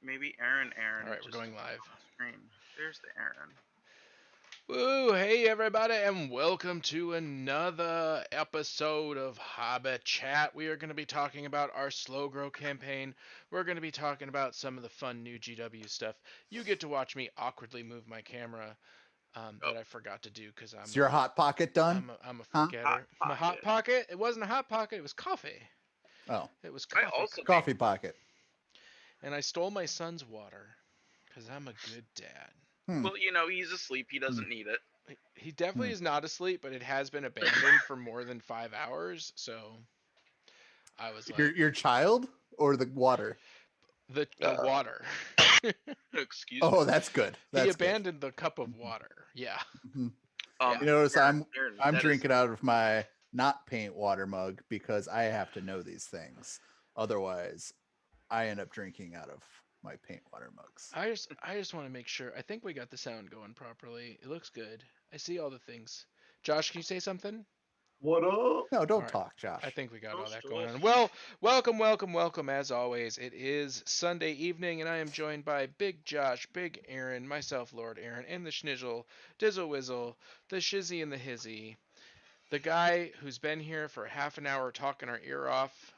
maybe Aaron. All right, we're Just going live. screen. There's the Aaron. Woo! Hey everybody, and welcome to another episode of Hobbit Chat. We are going to be talking about our slow grow campaign. We're going to be talking about some of the fun new GW stuff. You get to watch me awkwardly move my camera that I forgot to do because Is your hot pocket done? I'm a Huh? forgetter. My hot pocket? It wasn't a hot pocket. It was coffee. Oh, It was I coffee. also coffee pocket. And I stole my son's water because I'm a good dad. Well, he's asleep. He doesn't need it. He definitely is not asleep, but it has been abandoned for more than 5 hours. So I was like, Your child or the water? the water. Excuse me. Oh, that's good. He That's good. abandoned the cup of water. Yeah. Mhm. Yeah. You notice I'm that drinking out of my not paint water mug because I have to know these things. Otherwise, I end up drinking out of my paint water mugs. I just want to make sure. I think we got the sound going properly. It looks good. I see all the things. Josh, can you say something? What up? No, don't All right. talk, Josh. I think we got all that Toast going us. on. Well, welcome as always. It is Sunday evening, and I am joined by Big Josh, Big Aaron, myself, Lord Aaron, and the Schnizzle, Dizzle Wizzle, the Shizzy and the Hizzy, the guy who's been here for half an hour talking our ear off.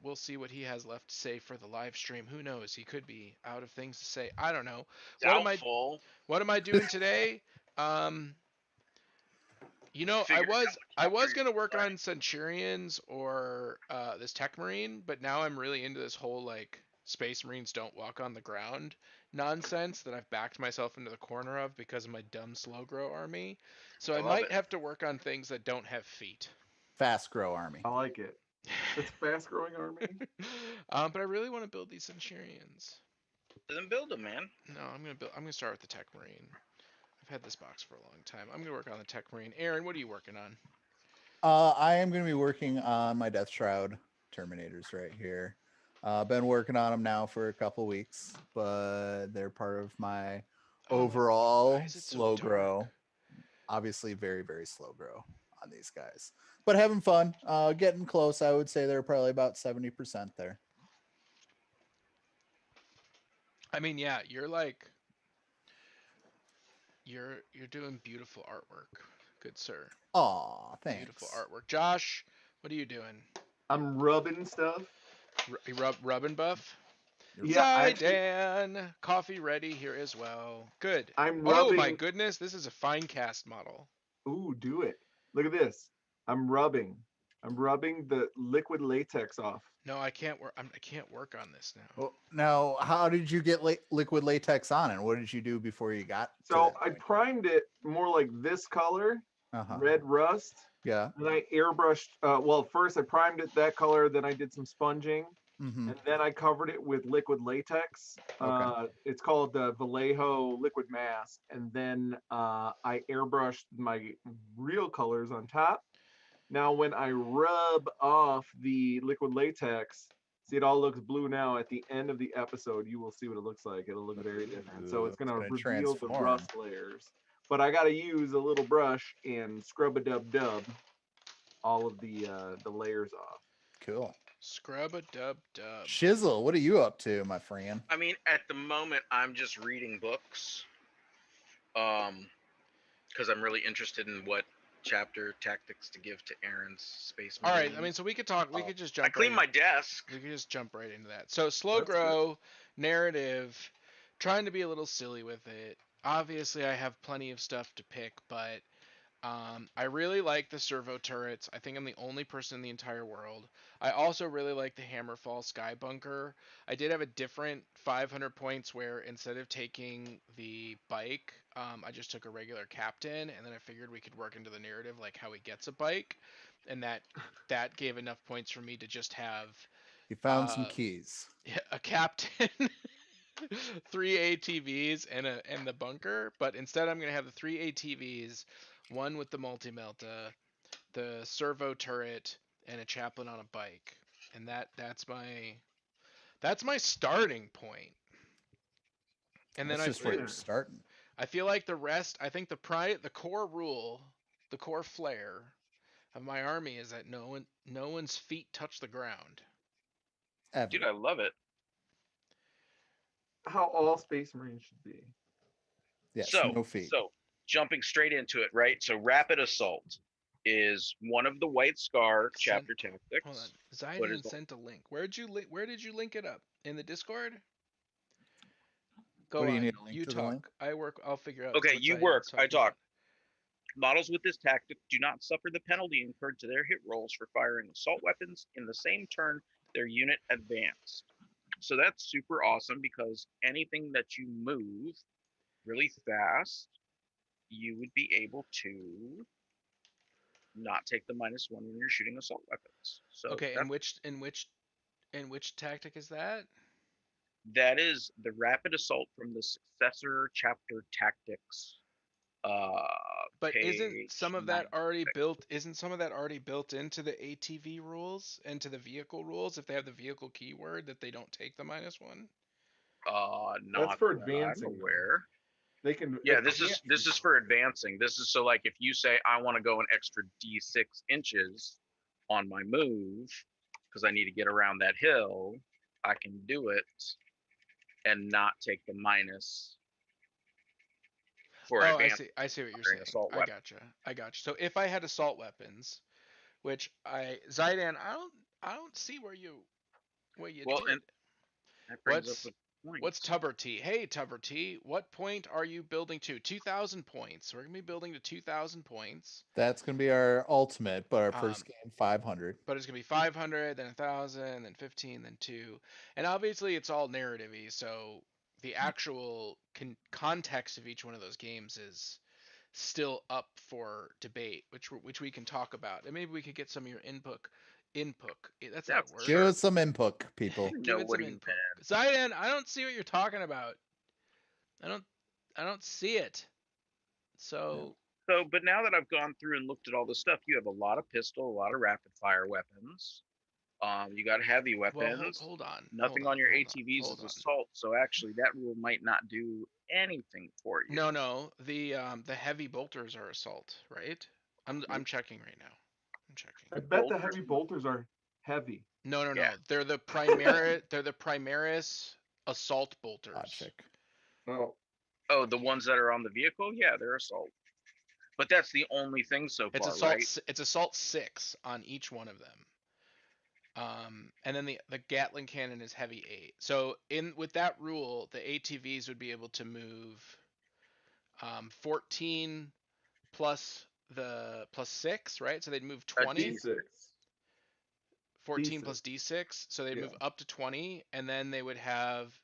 We'll see what he has left to say for the live stream. Who knows? He could be out of things to say. I don't know. Doubtful. What am I doing today? I was gonna work on Centurions or this Tech Marine, but now I'm really into this whole like Space Marines don't walk on the ground nonsense that I've backed myself into the corner of because of my dumb slow grow army. So I love might it. have to work on things that don't have feet. Fast grow army. I like it. It's a fast growing army. But I really want to build these Centurions. Then build them, man. No, I'm gonna start with the Tech Marine. I've had this box for a long time. I'm gonna work on the Tech Marine. Aaron, what are you working on? I am going to be working on my Death Shroud Terminators right here. Been working on them now for a couple weeks, but they're part of my overall why is it so slow dark? grow. Obviously, very, very slow grow on these guys, but having fun. Getting close. I would say they're probably about 70% there. I mean, yeah, you're doing beautiful artwork, good sir. Aw, Beautiful thanks. artwork. Josh, what are you doing? I'm rubbing stuff. You rub and buff? Yeah, Zydan, coffee ready here as well. Good. I'm Oh my rubbing. goodness, this is a fine cast model. Ooh, do it. Look at this. I'm rubbing. I'm rubbing the liquid latex off. No, I can't work. I can't work on this now. Well, now, how did you get liquid latex on, and what did you do before you got? So I primed it more like this color, red rust. Yeah. And I airbrushed. Well, first I primed it that color. Then I did some sponging. Mm-hmm. And then I covered it with liquid latex. Okay. It's called the Vallejo liquid mask. And then I airbrushed my real colors on top. Now, when I rub off the liquid latex, see, it all looks blue now. At the end of the episode, you will see what it looks like. It'll look very different. So it's going to reveal the rust layers. But I got to use a little brush and scrub-a-dub-dub all of the layers off. Cool. Scrub-a-dub-dub. Shizzle, what are you up to, my friend? I mean, at the moment, I'm just reading books. Because I'm really interested in what chapter tactics to give to Aaron's Space Marine. All right, I mean, so we could talk. We could just jump. I cleaned my desk. We could just jump right into that. So slow grow, narrative, trying to be a little silly with it. Obviously, I have plenty of stuff to pick, but I really like the servo turrets. I think I'm the only person in the entire world. I also really like the Hammerfall Sky Bunker. I did have a different 500 points where instead of taking the bike, I just took a regular captain, and then I figured we could work into the narrative like how he gets a bike, and that gave enough points for me to just have. You found some keys. A captain. 3 ATVs and the bunker, but instead I'm gonna have the 3 ATVs, one with the multi-melta, the servo turret, and a chaplain on a bike, and that's my starting point. And that's then just where you're starting. I feel like the rest. I think the core rule, the core flair of my army is that no one's feet touch the ground. Ever. Dude, I love it. how all Space Marines should be. Yes, so, no feet. so jumping straight into it, right? So rapid assault is one of the White Scar chapter tactics. Hold on. What Zydan is the- sent a link. Where did you link it up? In the Discord? Go What do you on. need a link You to the talk. link? I'll figure out. Okay, what you Zydan's work. I talking talk. about. Models with this tactic do not suffer the penalty incurred to their hit rolls for firing assault weapons in the same turn their unit advanced. So that's super awesome because anything that you move really fast, you would be able to not take the -1 when you're shooting assault weapons. So Okay, that's, in which tactic is that? that is the rapid assault from the successor chapter tactics. But isn't Page some of 9. that already built? Isn't some of that already built into the ATV rules and to the vehicle rules? If they have the vehicle keyword, that they don't take the -1. Not for that I'm advancing, though. aware. They can. Yeah, if they this is for advancing. This is so like if you say I want to go an extra d6 inches on my move because I need to get around that hill, I can do it and not take the minus for Oh, advancing I see what you're firing saying. assault I weapon. gotcha. So if I had assault weapons, which Zydan, I don't see where you Well, did. and that brings up What's a point. What's Tubber T? Hey Tubber T, what point are you building to? 2,000 points. We're gonna be building to 2,000 points. That's gonna be our ultimate, but our first Um, game 500. But it's gonna be 500, then 1,000, then 15, then 2, and obviously it's all narrative-y. So the actual context of each one of those games is still up for debate, which we can talk about, and maybe we could get some of your input. That's Yeah, not a for word. Give sure. us some input, people. Give it some Nobody input. Zydan, I don't see what you're talking about. I don't see it. So So, but now that I've gone through and looked at all this stuff, you have a lot of pistol, a lot of rapid fire weapons. You got heavy well, weapons. hold on. Nothing on your ATVs is assault, so actually that rule might not do anything for you. No. The heavy bolters are assault, right? I'm checking right now. I'm checking. I bet the Bolters- heavy bolters are heavy. No. Yeah. They're the Primaris assault bolters. Hot chick. Oh, Oh, the ones that are on the vehicle, yeah, they're assault. But that's the only thing so It's far, assault. right? It's assault 6 on each one of them. And then the Gatling cannon is heavy 8. So with that rule, the ATVs would be able to move 14 plus 6, right? So they'd move 20. D6. 14 D6. plus D6, so they'd Yeah. move up to 20, and then they would have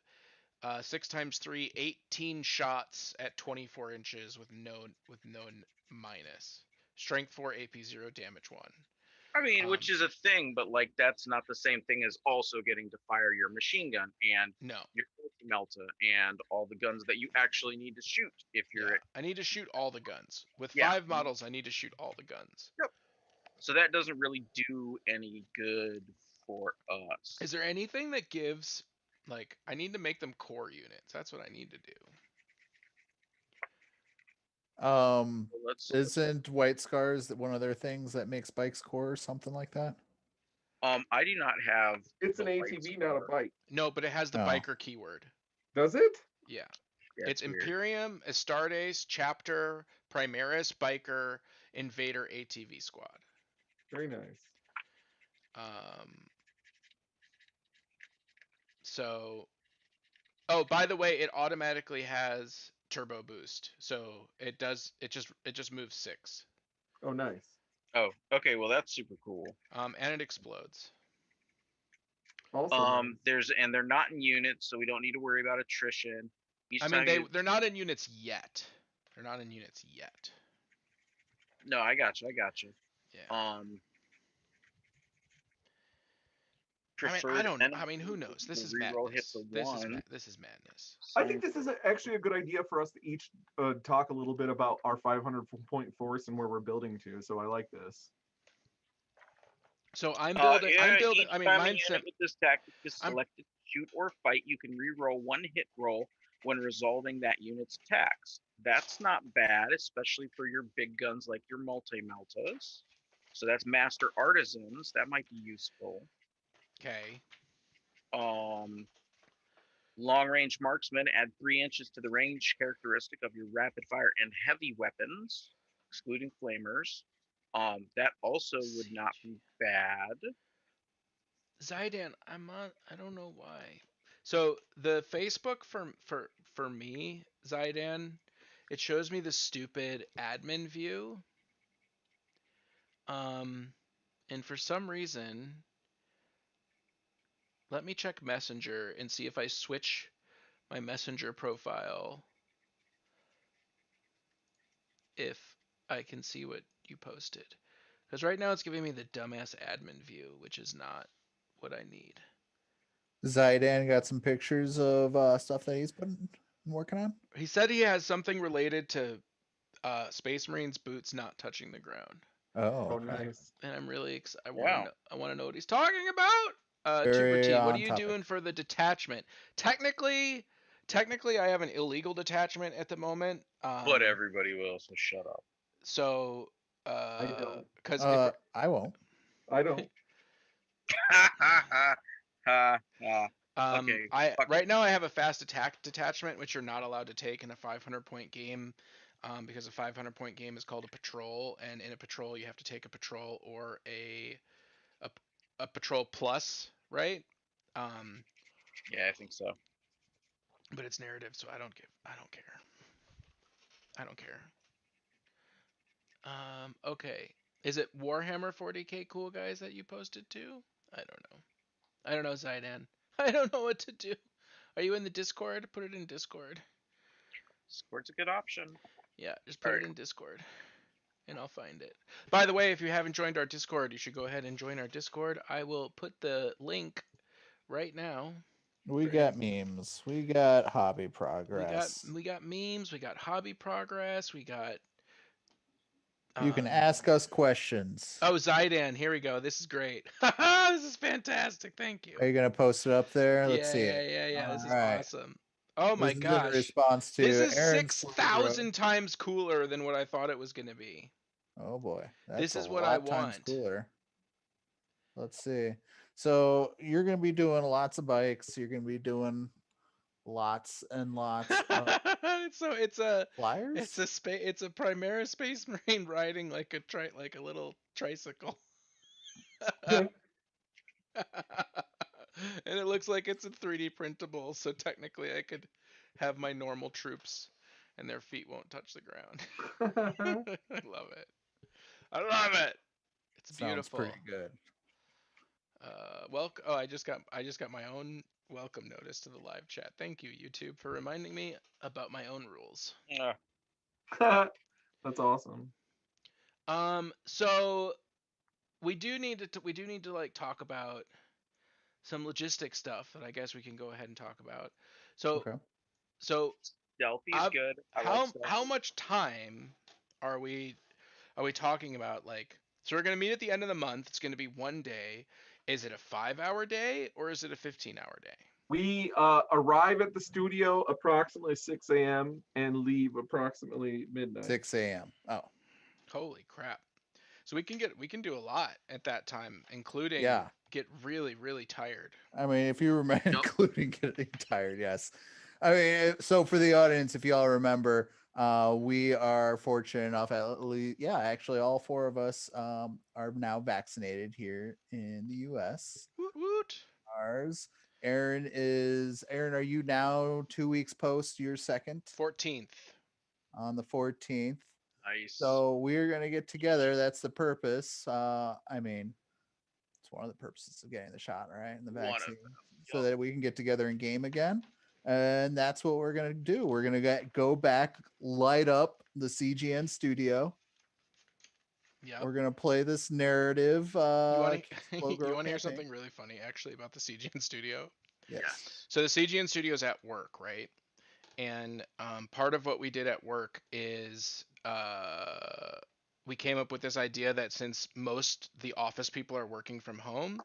6 times 3, 18 shots at 24 inches with no minus. Strength 4, AP 0, damage 1. I mean, which is a thing, but like that's not the same thing as also getting to fire your machine gun and No. your melta and all the guns that you actually need to shoot if you're Yeah, I need to shoot all the guns. With Yeah. 5 models, I need to shoot all the guns. Yep. So that doesn't really do any good for us. Is there anything that gives, like, I need to make them core units. That's what I need to do. Isn't White Scars one of their things that makes bikes core or something like that? I do not have. It's an the White ATV, not a Scar. bike. No, but it has the Oh. biker keyword. Does it? Yeah. Yeah, It's weird. Imperium, Astartes, Chapter, Primaris, Biker, Invader, ATV Squad. Very nice. So, oh, by the way, it automatically has turbo boost. So it just moves 6. Oh, nice. Oh, okay. Well, that's super cool. And it explodes. Also, nice. They're not in units, so we don't need to worry about attrition. I mean, they're not in units yet. They're not in units yet. No, I got you. Yeah. I mean, who knows? This is madness. This is madness. I think this is actually a good idea for us to each talk a little bit about our 500-point force and where we're building to. So I like this. So I'm building. Each I mean, time a mine's unit with this tactic is selected to shoot or fight, you can re-roll 1 hit roll when resolving that unit's attacks. That's not bad, especially for your big guns like your multi-meltas. So that's master artisans. That might be useful. Okay. Long-range marksman, add 3 inches to the range characteristic of your rapid-fire and heavy weapons, excluding flamers. That also would not be bad. Zydan, I'm on. I don't know why. So the Facebook for me, Zydan, it shows me the stupid admin view. And for some reason, let me check Messenger and see if I switch my Messenger profile, if I can see what you posted. Because right now it's giving me the dumbass admin view, which is not what I need. Zydan got some pictures of stuff that he's been working on. He said he has something related to Space Marines boots not touching the ground. Oh, Oh, okay. nice. And I'm really excited. Wow. I want to know what he's talking about. Tuber Very T, what on are you topic. doing for the detachment? Technically, I have an illegal detachment at the moment. But everybody will, so shut up. So, don't. because I won't. I don't. Okay. right now I have a fast attack detachment, which you're not allowed to take in a 500-point game, because a 500-point game is called a patrol, and in a patrol you have to take a patrol or a patrol plus, right? Yeah, I think so. But it's narrative, so I don't care. Okay. Is it Warhammer 40k cool guys that you posted too? I don't know, Zydan. I don't know what to do. Are you in the Discord? Put it in Discord. Discord's a good option. Yeah, just put it in Discord, and I'll find it. By the way, if you haven't joined our Discord, you should go ahead and join our Discord. I will put the link right now. We got memes. We got hobby progress. We got memes. We got hobby progress. We got. You can ask us questions. Oh, Zydan, here we go. This is great. This is fantastic. Thank you. Are you gonna post it up there? Let's see it. Yeah. This is right. awesome. Oh my This is gosh. in response to This is Aaron's 6,000 times cooler than what I thought it was going to be. Oh boy. That's This is a what lot I times want. cooler. Let's see. So you're gonna be doing lots of bikes. You're gonna be doing lots and lots of So it's a flyers. it's a Primaris Space Marine riding like a little tricycle. And it looks like it's a 3D printable, so technically I could have my normal troops and their feet won't touch the ground. I love it. I love it. It's beautiful. Sounds pretty good. Welcome. Oh, I just got my own welcome notice to the live chat. Thank you, YouTube, for reminding me about my own rules. That's awesome. So we do need to like talk about some logistic stuff that I guess we can go ahead and talk about. So Okay. Stealthy is good. How much time are we talking about? Like, so we're gonna meet at the end of the month. It's gonna be one day. Is it a 5-hour day or is it a 15-hour day? We arrive at the studio approximately 6 a.m. and leave approximately midnight. 6 a.m. Oh. Holy crap. So we can do a lot at that time, including get really, really tired. I mean, if you remember, including getting tired, yes. I mean, so for the audience, if y'all remember, we are fortunate enough, at least, actually all 4 of us are now vaccinated here in the U.S. Woot woot. Ours. Aaron, are you now 2 weeks post your second? 14th. On the 14th. Nice. So we're going to get together. That's the purpose. I mean, it's one of the purposes of getting the shot, right? And the vaccine. So that we can get together and game again. And that's what we're going to do. We're going to go back, light up the CGN studio. Yeah. We're going to play this narrative. You want to hear something really funny, actually, about the CGN studio? Yes. So the CGN studio is at work, right? And part of what we did at work is we came up with this idea that since the office people are working from home,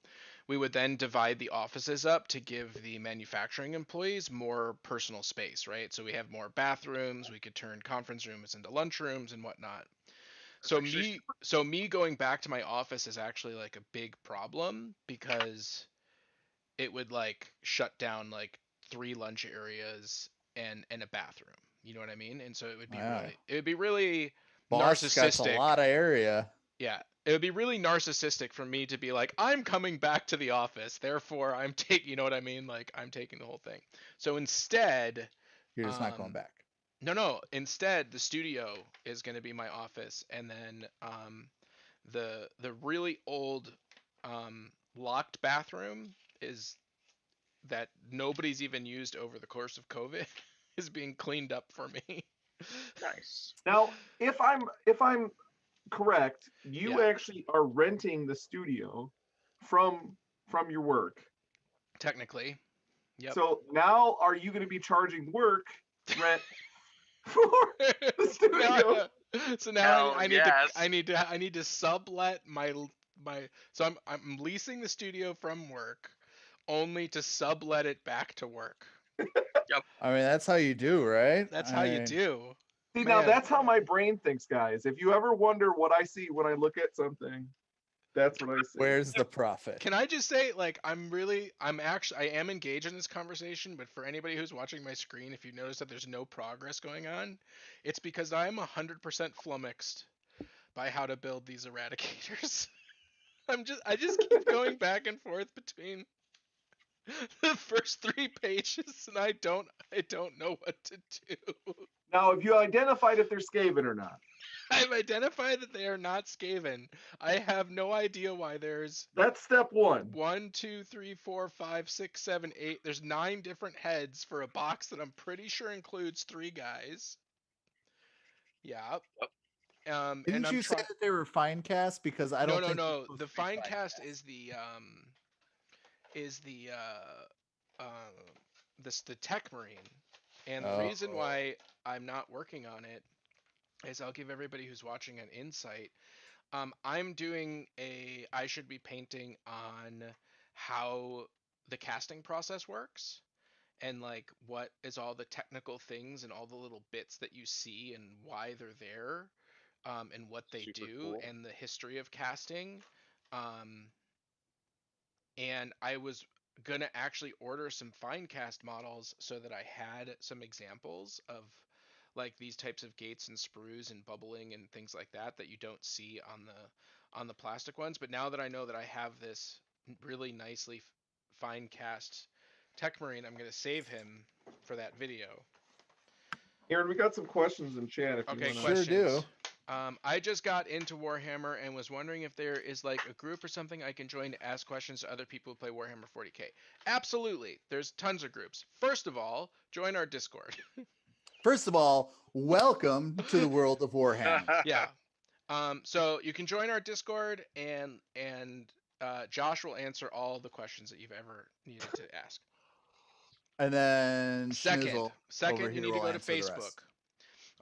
we would then divide the offices up to give the manufacturing employees more personal space, right? So we have more bathrooms, we could turn conference rooms into lunchrooms and whatnot. So me going back to my office is actually like a big problem because it would like shut down like 3 lunch areas and a bathroom. You know what I mean? And so it would be Yeah. really Boss got a narcissistic. lot of area. Yeah, it would be really narcissistic for me to be like, I'm coming back to the office, therefore I'm taking, you know what I mean? Like, I'm taking the whole thing. So instead, You're just not going back. no, instead the studio is going to be my office, and then the really old locked bathroom is that nobody's even used over the course of COVID is being cleaned up for me. Nice. Now, if I'm correct, you Yeah. actually are renting the studio from your work. Technically. Yep. So now, are you going to be charging work rent for the studio? So now Hell I yes. need to sublet my so I'm leasing the studio from work only to sublet it back to work. I mean, that's how you do, right? That's I how you mean, do. See, now Man. that's how my brain thinks, guys. If you ever wonder what I see when I look at something, that's what I see. Where's the profit? Can I just say, like, I am engaged in this conversation, but for anybody who's watching my screen, if you notice that there's no progress going on, it's because I'm 100% flummoxed by how to build these eradicators. I just keep going back and forth between the first 3 pages, and I don't know what to do. Now, have you identified if they're Skaven or not? I've identified that they are not Skaven. I have no idea why there's That's step one. 1, 2, 3, 4, 5, 6, 7, 8. There's 9 different heads for a box that I'm pretty sure includes 3 guys. Yeah. And Didn't I'm you say trying. that they were fine cast? Because I don't think they're No. supposed The to be fine fine cast is the the Tech Marine, and the reason Oh. why I'm not working on it is I'll give everybody who's watching an insight. I'm doing I should be painting on how the casting process works and like what is all the technical things and all the little bits that you see and why they're there, and what they Super do cool. and the history of casting. Um, and I was gonna actually order some fine cast models so that I had some examples of like these types of gates and sprues and bubbling and things like that you don't see on the plastic ones. But now that I know that I have this really nicely fine cast Tech Marine, I'm gonna save him for that video. Aaron, we got some questions in chat if you Okay, want to. Sure do. questions. I just got into Warhammer and was wondering if there is like a group or something I can join to ask questions to other people who play Warhammer 40k. Absolutely. There's tons of groups. First of all, join our Discord. First of all, welcome to the world of Warhammer. Yeah. So you can join our Discord and Josh will answer all the questions that you've ever needed to ask. And then Second, Schmizzle over you here need to will go to answer the Facebook. rest.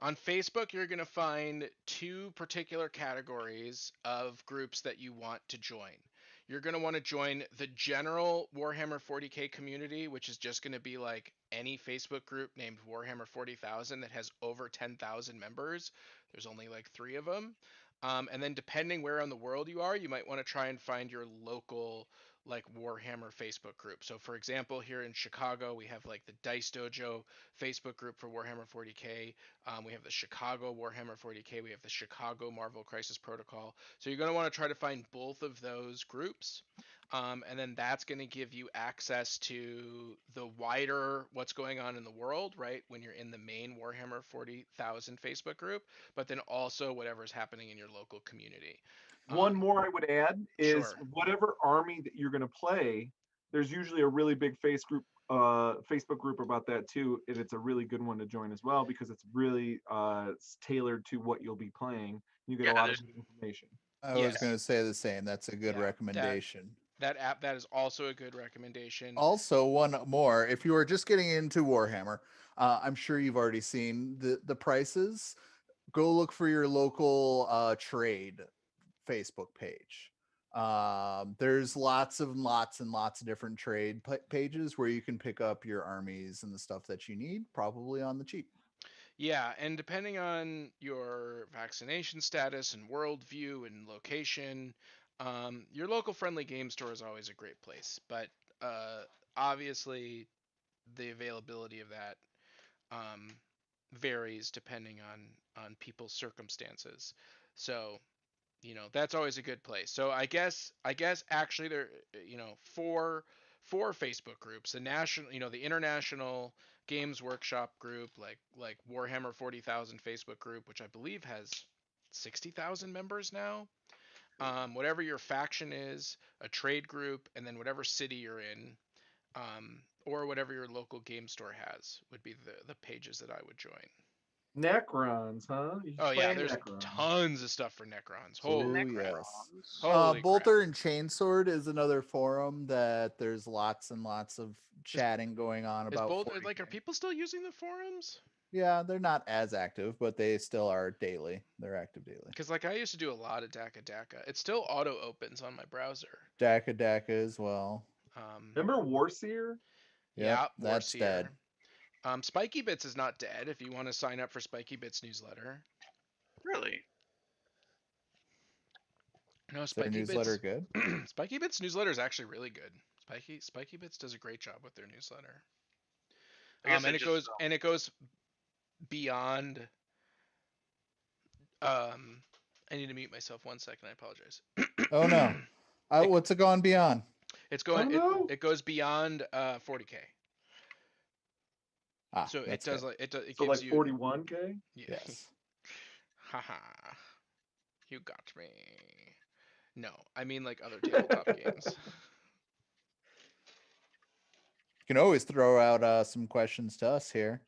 On Facebook, you're going to find 2 particular categories of groups that you want to join. You're going to want to join the general Warhammer 40k community, which is just going to be like any Facebook group named Warhammer 40,000 that has over 10,000 members. There's only like 3 of them. And then depending where on the world you are, you might want to try and find your local like Warhammer Facebook group. So for example, here in Chicago, we have like the Dice Dojo Facebook group for Warhammer 40k. We have the Chicago Warhammer 40k. We have the Chicago Marvel Crisis Protocol. So you're going to want to try to find both of those groups. And then that's going to give you access to the wider what's going on in the world, right? When you're in the main Warhammer 40,000 Facebook group, but then also whatever's happening in your local community. One more I would add is Sure. whatever army that you're going to play, there's usually a really big Facebook group about that too, and it's a really good one to join as well because it's really tailored to what you'll be playing. You get a lot of good information. I was going to say the same. That's a good recommendation. That is also a good recommendation. Also, one more. If you are just getting into Warhammer, I'm sure you've already seen the prices. Go look for your local trade Facebook page. There's lots and lots of different trade pages where you can pick up your armies and the stuff that you need, probably on the cheap. Yeah, and depending on your vaccination status and worldview and location, your local friendly game store is always a great place. But obviously, the availability of that varies depending on people's circumstances. So, you know, that's always a good place. So I guess actually there, you know, four Facebook groups, the national, you know, the international games workshop group, like Warhammer 40,000 Facebook group, which I believe has 60,000 members now. Whatever your faction is, a trade group, and then whatever city you're in, or whatever your local game store has would be the pages that I would join. Necrons, huh? You Oh yeah, play there's Necrons. tons of stuff for Necrons. Oh, Holy crap. yes. Holy crap. Bolter and Chainsword is another forum that there's lots and lots of chatting going on Is about. Bolter, 40K. like, are people still using the forums? Yeah, they're not as active, but they still are daily. They're active daily. Because, like, I used to do a lot of Daka. It still auto opens on my browser. Daka as well. Remember Warseer? Yeah, that's Warseer. dead. Spiky Bits is not dead if you want to sign up for Spiky Bits newsletter. Really? No, Is their newsletter good? Spiky Bits newsletter is actually really good. Spiky Bits does a great job with their newsletter. And it goes beyond. I need to mute myself 1 second. I apologize. Oh no. What's it gone beyond? It's going. Oh, no. It goes beyond 40K. So it that's does good. like it So gives like you 41K? Yeah. Yes. Haha. You got me. No, I mean like other tabletop games. You can always throw out some questions to us here.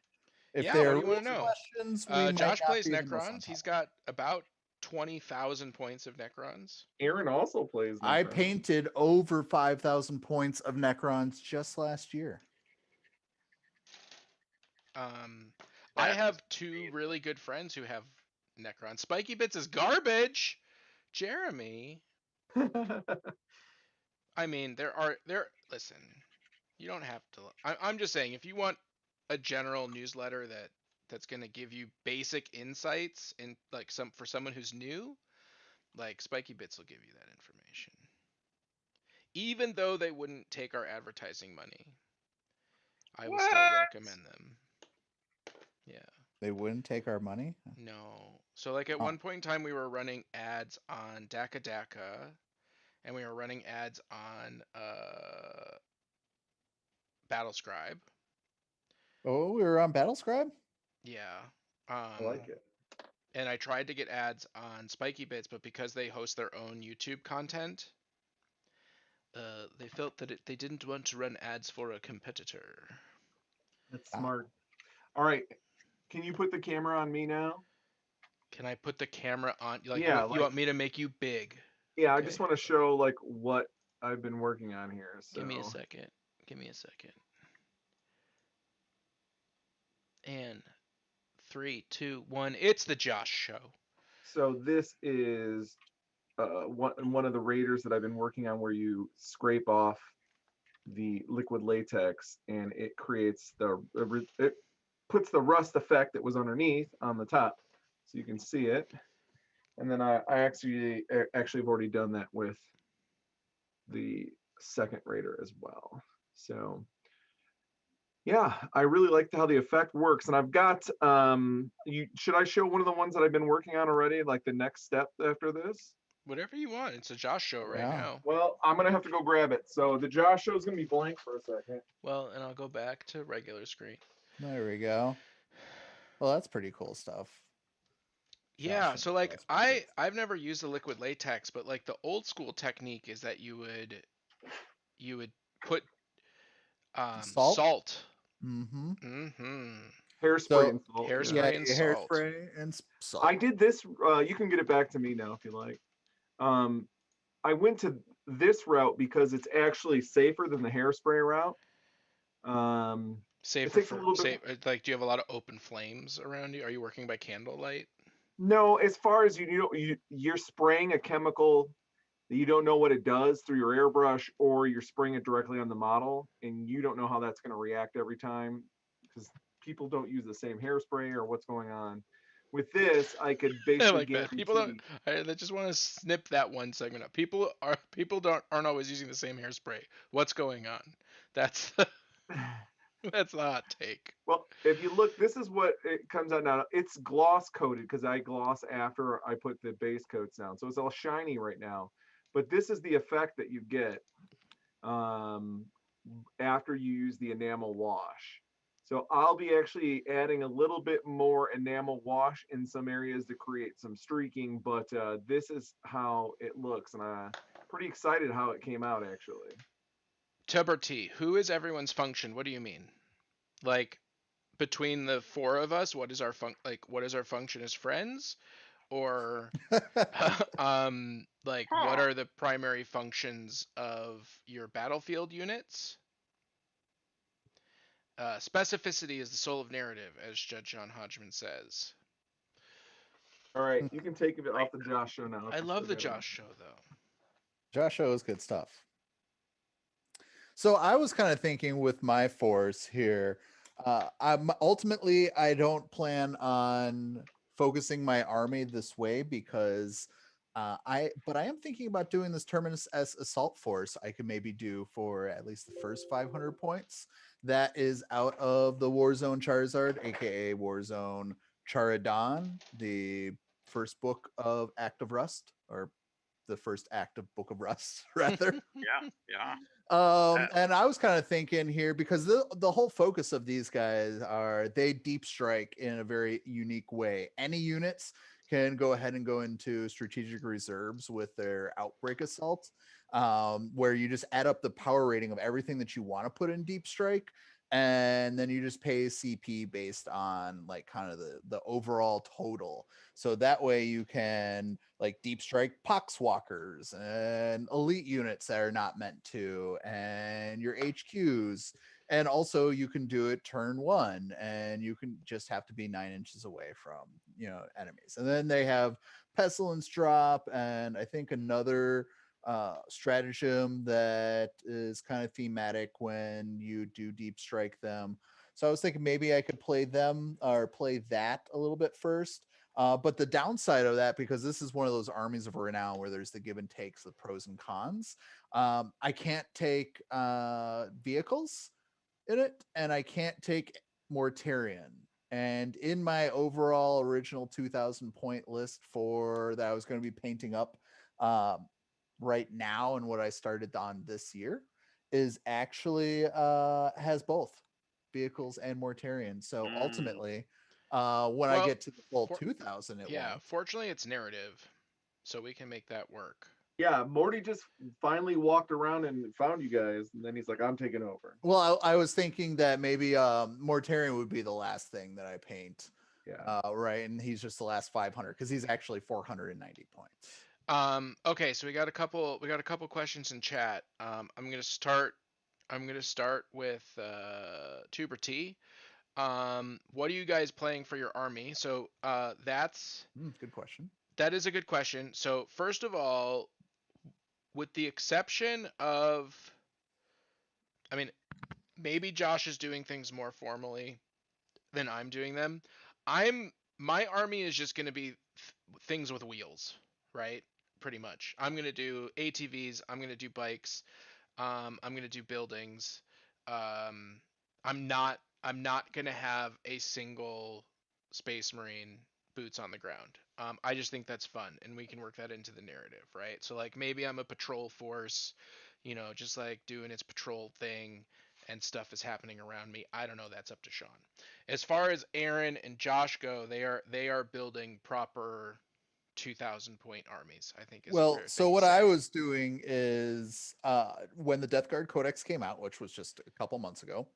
If Yeah, they're what do you want to know? questions, we might Josh not plays be the most on Necrons. He's top. got about 20,000 points of Necrons. Aaron also plays Necrons. I painted over 5,000 points of Necrons just last year. I have two really good friends who have Necrons. Spiky Bits is garbage. Jeremy. I mean, listen, you don't have to. I'm just saying, if you want a general newsletter that's going to give you basic insights in like for someone who's new, like Spiky Bits will give you that information. Even though they wouldn't take our advertising money, I will still recommend them. Yeah. They wouldn't take our money? No. So like at one point in time we were running ads on Daka, and we were running ads on Battlescribe. Oh, we were on Battlescribe? Yeah. I like it. And I tried to get ads on Spiky Bits, but because they host their own YouTube content, they felt that they didn't want to run ads for a competitor. That's smart. All right. Can you put the camera on me now? Can I put the camera on? Like, Yeah, you want me to make you big? Yeah, Okay. I just want to show like what I've been working on here. So. Give me a second. And 3, 2, 1. It's the Josh Show. So this is one of the raiders that I've been working on, where you scrape off the liquid latex and it creates it puts the rust effect that was underneath on the top, so you can see it. And then I actually have already done that with the second raider as well. So yeah, I really like how the effect works. And I've got should I show one of the ones that I've been working on already, like the next step after this? Whatever you want. It's a Josh Show right now. Well, I'm gonna have to go grab it. So the Josh Show is gonna be blank for a second. Well, and I'll go back to regular screen. There we go. Well, that's pretty cool stuff. Yeah, so like I've never used the liquid latex, but like the old school technique is that you would put salt. Hairspray and salt. Hairspray and salt. Hairspray and salt. I did this. You can get it back to me now if you like. I went to this route because it's actually safer than the hairspray route. Safer for like, do you have a lot of open flames around you? Are you working by candlelight? No, as far as you're spraying a chemical that you don't know what it does through your airbrush, or you're spraying it directly on the model, and you don't know how that's going to react every time, because people don't use the same hairspray or what's going on. With this, I could basically like that. People don't. I just want to snip that one segment up. People aren't always using the same hairspray. What's going on? That's. That's a hot take. Well, if you look, this is what it comes out now. It's gloss coated because I gloss after I put the base coats down, so it's all shiny right now. But this is the effect that you get um, after you use the enamel wash. So I'll be actually adding a little bit more enamel wash in some areas to create some streaking, but this is how it looks, and I'm pretty excited how it came out actually. Tubber T, who is everyone's function? What do you mean? Like between the four of us, what is our what is our function as friends? Or like what Huh. are the primary functions of your battlefield units? Specificity is the soul of narrative, as Judge John Hodgman says. All right, you can take it off the Josh show now. I love the Josh show though. Josh show is good stuff. So I was kind of thinking with my force here. I'm ultimately I don't plan on focusing my army this way because but I am thinking about doing this terminus as assault force. I could maybe do for at least the first 500 points. That is out of the Warzone Charizard, aka Warzone Charadon, the first book of Act of Rust, or the first act of Book of Rust, rather. Yeah, yeah. And I was kind of thinking here because the whole focus of these guys are they deep strike in a very unique way. Any units can go ahead and go into strategic reserves with their outbreak assault, where you just add up the power rating of everything that you want to put in deep strike, and then you just pay CP based on like kind of the overall total. So that way you can like deep strike poxwalkers and elite units that are not meant to, and your HQs. And also you can do it turn one, and you can just have to be 9 inches away from, enemies. And then they have pestilence drop, and I think another stratagem that is kind of thematic when you do deep strike them. So I was thinking maybe I could play them or play that a little bit first. But the downside of that, because this is one of those armies of renown where there's the give and takes, the pros and cons. I can't take vehicles in it, and I can't take Mortarion. And in my overall original 2,000 point list for that I was going to be painting up right now, and what I started on this year is actually has both vehicles and Mortarion. So ultimately, when I Well, get to the full for, 2,000, it yeah, won't. fortunately it's narrative, so we can make that work. Yeah, Morty just finally walked around and found you guys, and then he's like, "I'm taking over." Well, I was thinking that maybe Mortarion would be the last thing that I paint. Yeah. Right, and he's just the last 500 because he's actually 490 points. Okay, so we got a couple questions in chat. I'm gonna start with Tuber T. What are you guys playing for your army? So Good question. that is a good question. So first of all, with the exception of, I mean, maybe Josh is doing things more formally than I'm doing them. My army is just going to be things with wheels, right? Pretty much. I'm going to do ATVs, I'm going to do bikes, I'm going to do buildings. Um, I'm not going to have a single Space Marine boots on the ground. I just think that's fun, and we can work that into the narrative, right? So like maybe I'm a patrol force, just like doing its patrol thing, and stuff is happening around me. I don't know. That's up to Sean. As far as Aaron and Josh go, they are building proper 2,000 point armies, I think is a Well, fair so thing to what say. I was doing is when the Death Guard Codex came out, which was just a couple months ago,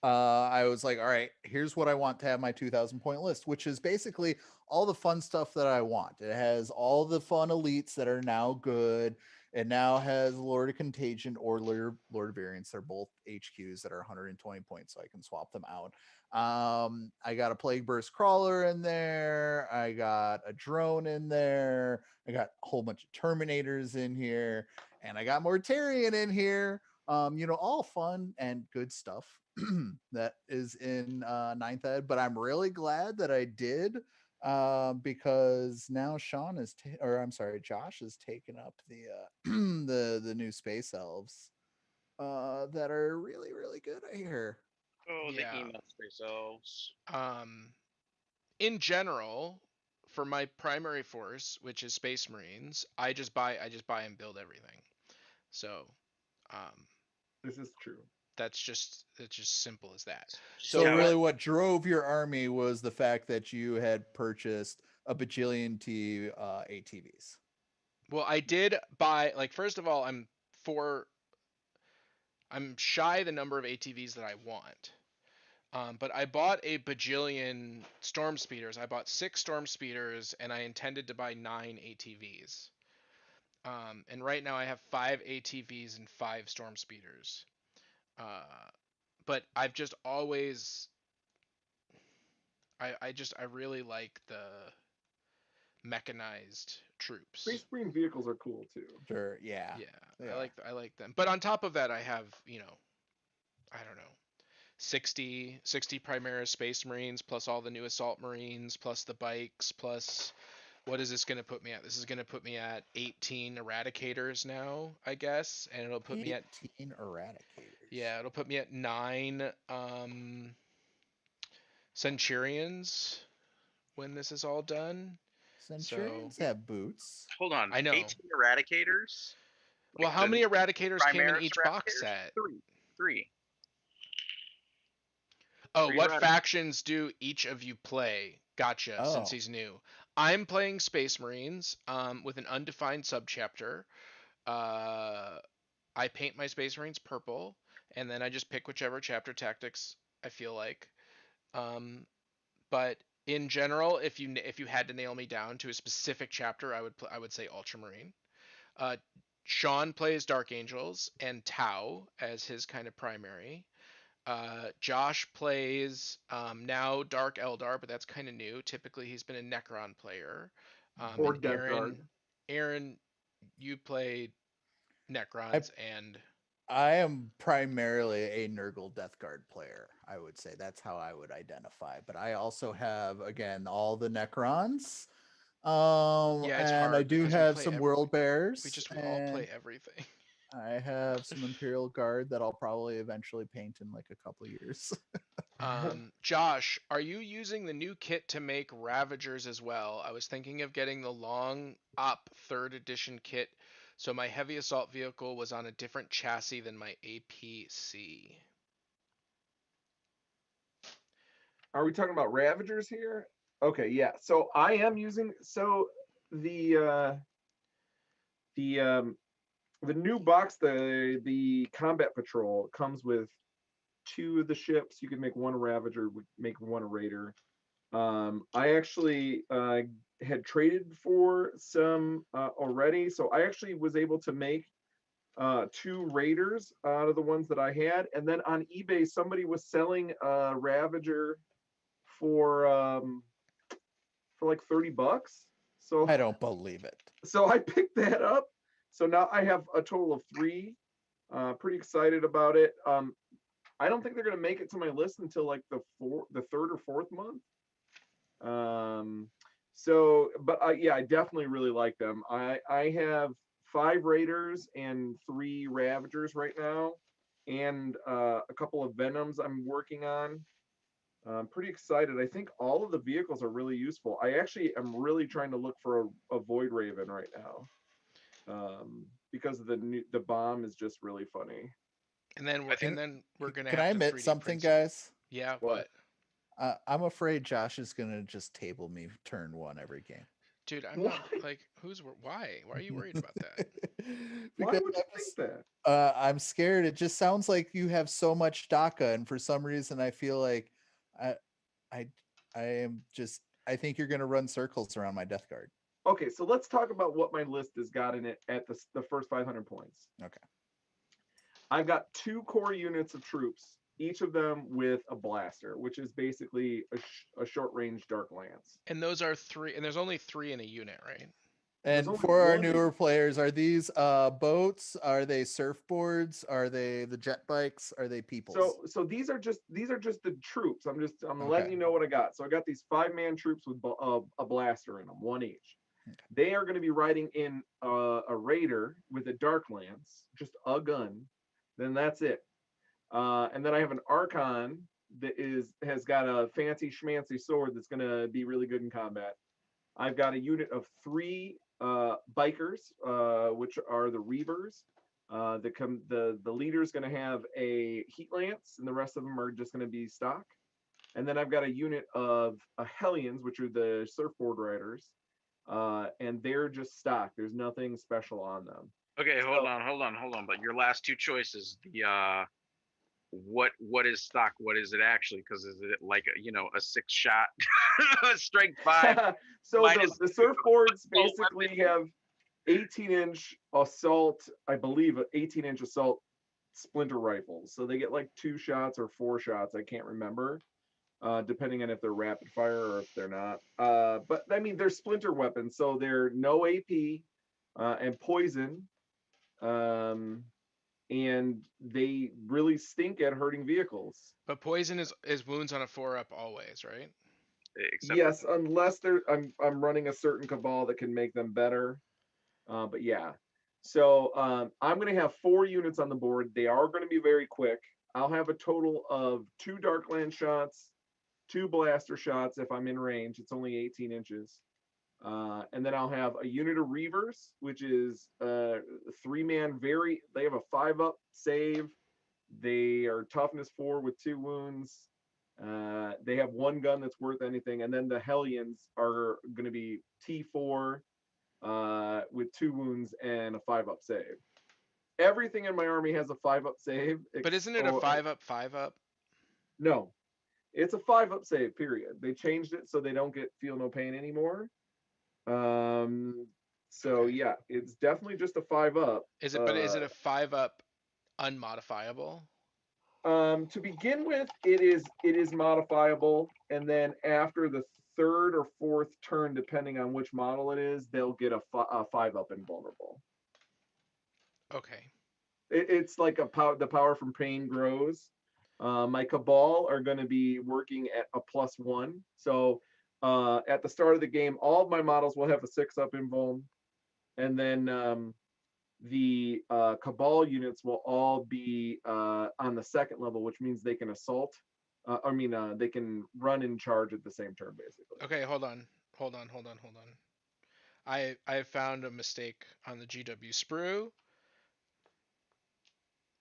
I was like, all right, here's what I want to have my 2,000 point list, which is basically all the fun stuff that I want. It has all the fun elites that are now good. It now has Lord of Contagion or Lord of Variance. They're both HQs that are 120 points, so I can swap them out. I got a Plague Burst Crawler in there. I got a drone in there. I got a whole bunch of Terminators in here. And I got Mortarion in here. All fun and good stuff that is in ninth ed. But I'm really glad that I did, because now Josh has taken up the the new space elves that are really really good. I hear. Oh, the Yeah. email space elves. In general, for my primary force, which is Space Marines, I just buy and build everything. So, um, This is true. it's just simple as that. So Yeah, really, what drove your army was the fact that you had purchased a bajillion T ATVs. Well, I did buy, like, first of all, I'm shy the number of ATVs that I want. But I bought a bajillion storm speeders. I bought 6 storm speeders, and I intended to buy 9 ATVs. And right now I have 5 ATVs and 5 storm speeders. But I've just always, I really like the mechanized troops. Space Marine vehicles are cool too. Sure, yeah. Yeah, I like them. But on top of that, I have, I don't know, 60 Primaris Space Marines plus all the new Assault Marines plus the bikes plus, what is this going to put me at? This is going to put me at 18 Eradicators now, I guess, and it'll put me at 18 Eradicators. Yeah, it'll put me at 9 Centurions when this is all done. Centurions have boots. hold on. I know. 18 Eradicators? Well, Like how the many Eradicators came in Primaris each box Eradicators? set? Three. Oh, Three what Eradicators. factions do each of you play? Gotcha, since Oh. he's new. I'm playing Space Marines with an undefined subchapter. I paint my Space Marines purple, and then I just pick whichever chapter tactics I feel like. But in general, if you had to nail me down to a specific chapter, I would say Ultramarine. Sean plays Dark Angels and Tau as his kind of primary. Josh plays now Dark Eldar, but that's kind of new. Typically, he's been a Necron player. Or And Death Guard. Aaron, you play Necrons and I am primarily a Nurgle Death Guard player. I would say that's how I would identify. But I also have, again, all the Necrons. yeah, it's And I hard do because we have play some World Bears. we all play And everything. I have some Imperial Guard that I'll probably eventually paint in like a couple years. Josh, are you using the new kit to make Ravagers as well? I was thinking of getting the long op 3rd edition kit, so my heavy assault vehicle was on a different chassis than my APC. Are we talking about Ravagers here? Okay, yeah. So I am using the new box, the Combat Patrol comes with 2 of the ships. You can make 1 Ravager, make 1 Raider. I actually had traded for some already, so I actually was able to make 2 Raiders out of the ones that I had, and then on eBay somebody was selling a Ravager for like $30. So I don't believe it. so I picked that up. So now I have a total of 3. Pretty excited about it. I don't think they're gonna make it to my list until like the 3rd or 4th month. But yeah, I definitely really like them. I have 5 Raiders and 3 Ravagers right now, and a couple of Venoms I'm working on. I'm pretty excited. I think all of the vehicles are really useful. I actually am really trying to look for a Void Raven right now, because the bomb is just really funny. And then we're gonna Can have I to admit 3D something, print some- guys? Yeah, What? what? I'm afraid Josh is gonna just table me turn 1 every game. Dude, I'm not like why? Why are you worried about that? Why Because would you think that? I'm scared. It just sounds like you have so much DACA, and for some reason, I feel like I, I, I think you're gonna run circles around my Death Guard. Okay, so let's talk about what my list has got in it at the first 500 points. Okay. I've got 2 core units of troops, each of them with a blaster, which is basically a short range dark lance. And those are 3, and there's only 3 in a unit, right? There's And only for our 1 newer players, are these boats? Are they surfboards? Are they the jet bikes? Are they peoples? So these are just the troops. I'm Okay. letting you know what I got. So I got these 5-man troops with a blaster in them, 1 each. Okay. They are going to be riding in a Raider with a dark lance, just a gun. Then that's it. And then I have an Archon that has got a fancy schmancy sword that's gonna be really good in combat. I've got a unit of 3 bikers, which are the Reavers. The leader's going to have a heat lance, and the rest of them are just going to be stock. And then I've got a unit of Hellions, which are the surfboard riders, and they're just stock. There's nothing special on them. Okay, hold on. But your last 2 choices, the what is stock? What is it actually? Because is it like a 6-shot strength 5? So minus the surfboards assault basically weapon? have 18-inch assault, I believe, 18-inch assault splinter rifles. So they get like 2 shots or 4 shots. I can't remember, depending on if they're rapid fire or if they're not. But I mean, they're splinter weapons, so they're no AP and poison. And they really stink at hurting vehicles. But poison is wounds on a 4-up always, right? Except Yes, unless I'm running a certain cabal that can make them better. But yeah. So I'm going to have 4 units on the board. They are going to be very quick. I'll have a total of 2 Darkland shots, 2 blaster shots if I'm in range. It's only 18 inches. And then I'll have a unit of Reavers, which is 3-man. They have a 5-up save. They are toughness 4 with 2 wounds. They have 1 gun that's worth anything. And then the Hellions are going to be T4 with 2 wounds and a 5-up save. Everything in my army has a 5-up save. But isn't it a 5-up, 5-up? No, it's a 5-up save. Period. They changed it so they don't feel no pain anymore. So Okay. yeah, it's definitely just a 5-up. Is it? But is it a 5-up unmodifiable? To begin with, it is modifiable, and then after the 3rd or 4th turn, depending on which model it is, they'll get a 5-up invulnerable. Okay. It's like the power from pain grows. My Cabal are going to be working at a +1. So at the start of the game, all of my models will have a 6-up invuln, and then the Cabal units will all be on the 2nd level, which means they can assault. They can run and charge at the same turn, basically. Okay, hold on. I found a mistake on the GW sprue,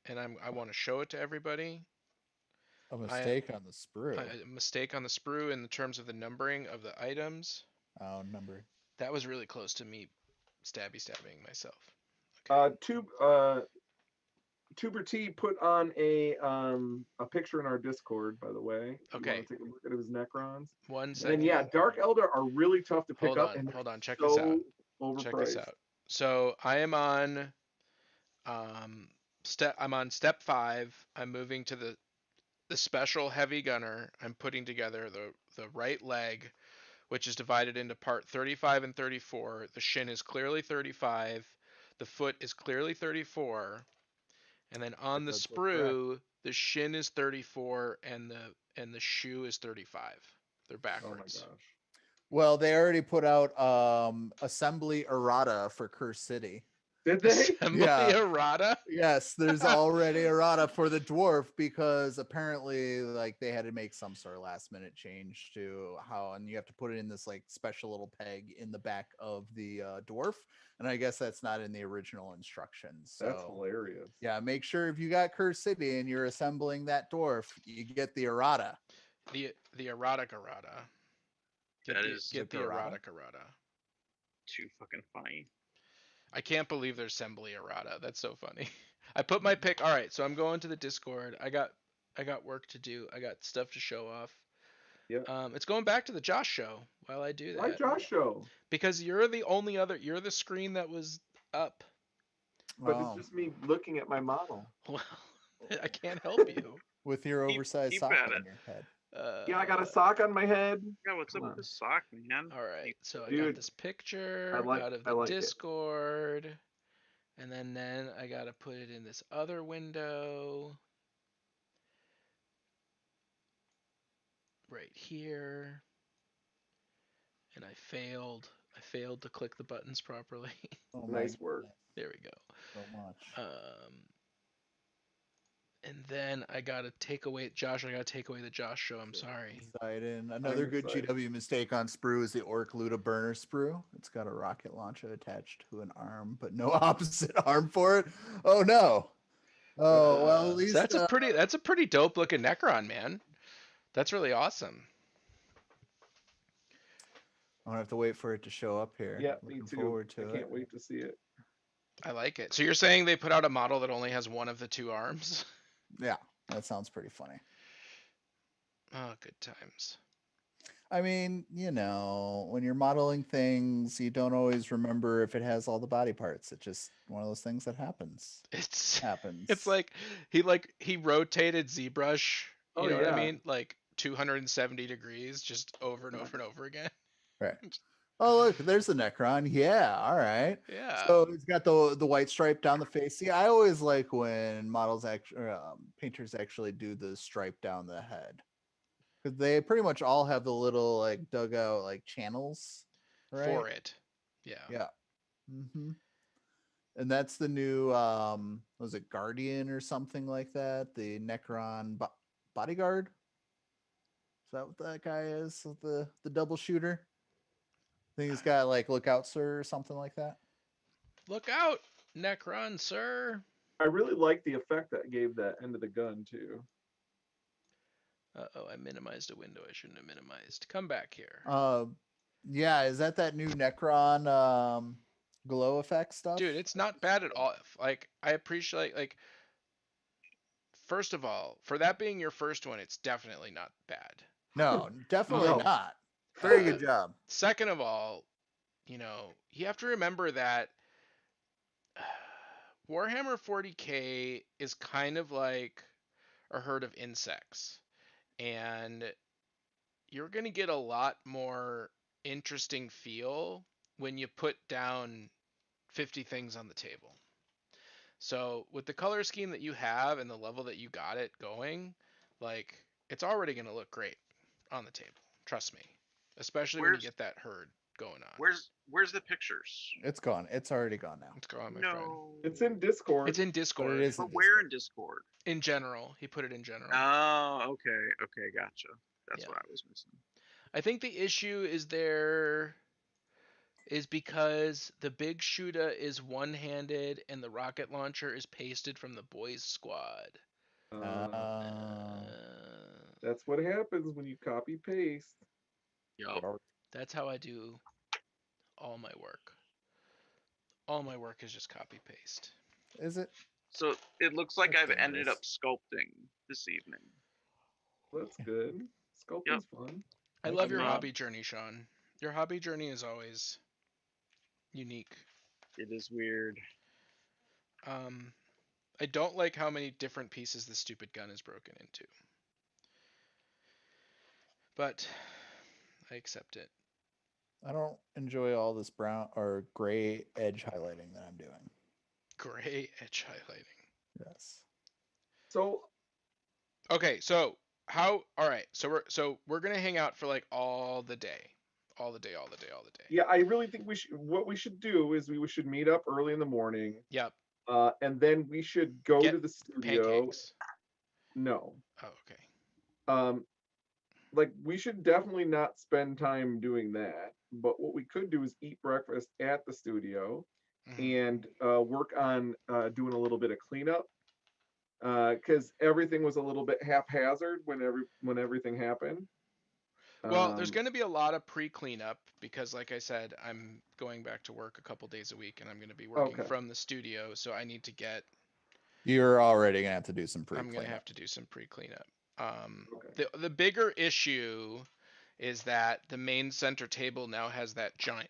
and I want to show it to everybody. A mistake on the sprue. A mistake on the sprue in the terms of the numbering of the items. Oh, number. That was really close to me stabbing myself. Okay. Tuber T put on a picture in our Discord, by the way. Okay. You want to take a look at his Necrons? 1 second. And yeah, Dark Elder are really tough to pick up. Hold on. Check so this out. Overpriced. Check this out. So I am on step 5. I'm moving to the special heavy gunner. I'm putting together the right leg, which is divided into part 35 and 34. The shin is clearly 35. The foot is clearly 34. And then on the sprue, the shin is 34 and the shoe is 35. They're backwards. Oh my gosh. Well, they already put out assembly errata for Curse City. Did they? Assembly errata? Yes, there's already errata for the dwarf because apparently like they had to make some sort of last minute change to how, and you have to put it in this like special little peg in the back of the dwarf, and I guess that's not in the original instructions. So that's hilarious. Yeah, make sure if you got Curse City and you're assembling that dwarf, you get the errata. The erotic errata. Get the erotic errata. Too fucking funny. I can't believe there's assembly errata. That's so funny. I put my pick. All right, so I'm going to the Discord. I got work to do. I got stuff to show off. Yeah. It's going back to the Josh show while I do that. Why Josh show? Because you're the only other. You're the screen that was up. But it's just me looking at my model. Well, I can't help you. With your oversized sock on your head. Yeah, I got a sock on my head. Yeah, what's up with this sock, man? All right, so I Dude, got this picture out of the Discord, and then I gotta put it in this other window right here, and I failed. I failed to click the buttons properly. Oh, nice work. There we go. So much. And then I gotta take away Josh. I gotta take away the Josh show. I'm sorry. Poseidon. Another good excited. GW mistake on sprue is the Orc Luda burner sprue. It's got a rocket launcher attached to an arm, but no opposite arm for it. Oh no. Oh well, at least That's a pretty dope looking Necron, man. That's really awesome. I'm gonna have to wait for it to show up here. Yeah, me Looking too. forward I to can't it. wait to see it. I like it. So you're saying they put out a model that only has one of the two arms? Yeah, that sounds pretty funny. Oh, good times. I mean, you know, when you're modeling things, you don't always remember if it has all the body parts. It's just one of those things that happens. It's Happens. like he rotated ZBrush, you Oh, know what I yeah. mean? Like 270 degrees just over and over and over again. Right. Oh, look, there's the Necron. Yeah, all right. Yeah. So it's got the white stripe down the face. See, I always like when models actually, painters actually do the stripe down the head, because they pretty much all have the little like dugout like channels, right? For it. Yeah. Yeah. Mm-hmm. And that's the new was it Guardian or something like that? The Necron Bodyguard. Is that what that guy is? The double shooter. I think he's got like Lookout Sir or something like that. Look out, Necron, sir. I really like the effect that gave that end of the gun too. Uh-oh, I minimized a window I shouldn't have minimized. Come back here. Yeah, is that new Necron glow effect stuff? Dude, it's not bad at all. Like, I appreciate, like, first of all, for that being your first one, it's definitely not bad. No, definitely No. not. Very good job. Second of all, you know, you have to remember that Warhammer 40K is kind of like a herd of insects. And you're going to get a lot more interesting feel when you put down 50 things on the table. So with the color scheme that you have and the level that you got it going, like, it's already going to look great on the table. Trust me. Especially when you get that herd going on. Where's the pictures? It's gone. It's already gone now. It's gone, my friend. No. It's in Discord. It's in But Discord. it is But in where Discord. in Discord? In general. He put it in general. Oh, okay, gotcha. That's what I was missing. I think the issue is because the big shooter is one-handed and the rocket launcher is pasted from the boys squad. That's what happens when you copy paste. Yup. That's how I do all my work. All my work is just copy paste. Is it? So it looks like That's I've ended up dangerous. sculpting this evening. That's good. Sculpting's fun. I love your Um, hobby journey, Sean. Your hobby journey is always unique. It is weird. I don't like how many different pieces the stupid gun is broken into. But I accept it. I don't enjoy all this brown or gray edge highlighting that I'm doing. Gray edge highlighting. Yes. So Okay, so all right, so we're gonna hang out for like all the day. yeah, I really think what we should do is we should meet up early in the morning. Yep. And then we should go Get to the studio. Pancakes. No. Oh, okay. Like we should definitely not spend time doing that. But what we could do is eat breakfast at the studio and work on doing a little bit of cleanup. Because everything was a little bit haphazard when everything happened. Well, there's going to be a lot of pre-cleanup because, like I said, I'm going back to work a couple days a week, and I'm going to be working from the studio, so I need to get. You're already gonna have to do some I'm going to pre-cleanup. have to do some pre-cleanup. The bigger issue is that the main center table now has that giant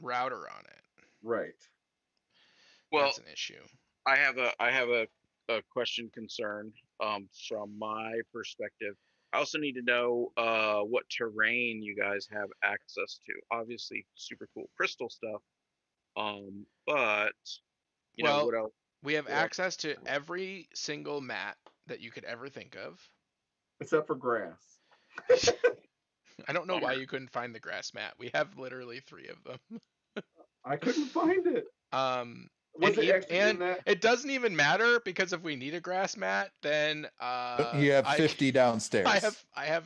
router on it. Right. Well, That's an issue. I have a question concern from my perspective. I also need to know what terrain you guys have access to. Obviously, super cool crystal stuff. But you know what else? We have access to every single mat that you could ever think of. Except for grass. I don't know why you couldn't find the grass mat. We have literally 3 of them. I couldn't find it. Was And it actually in and that? it doesn't even matter because if we need a grass mat, then You have I 50 downstairs. I have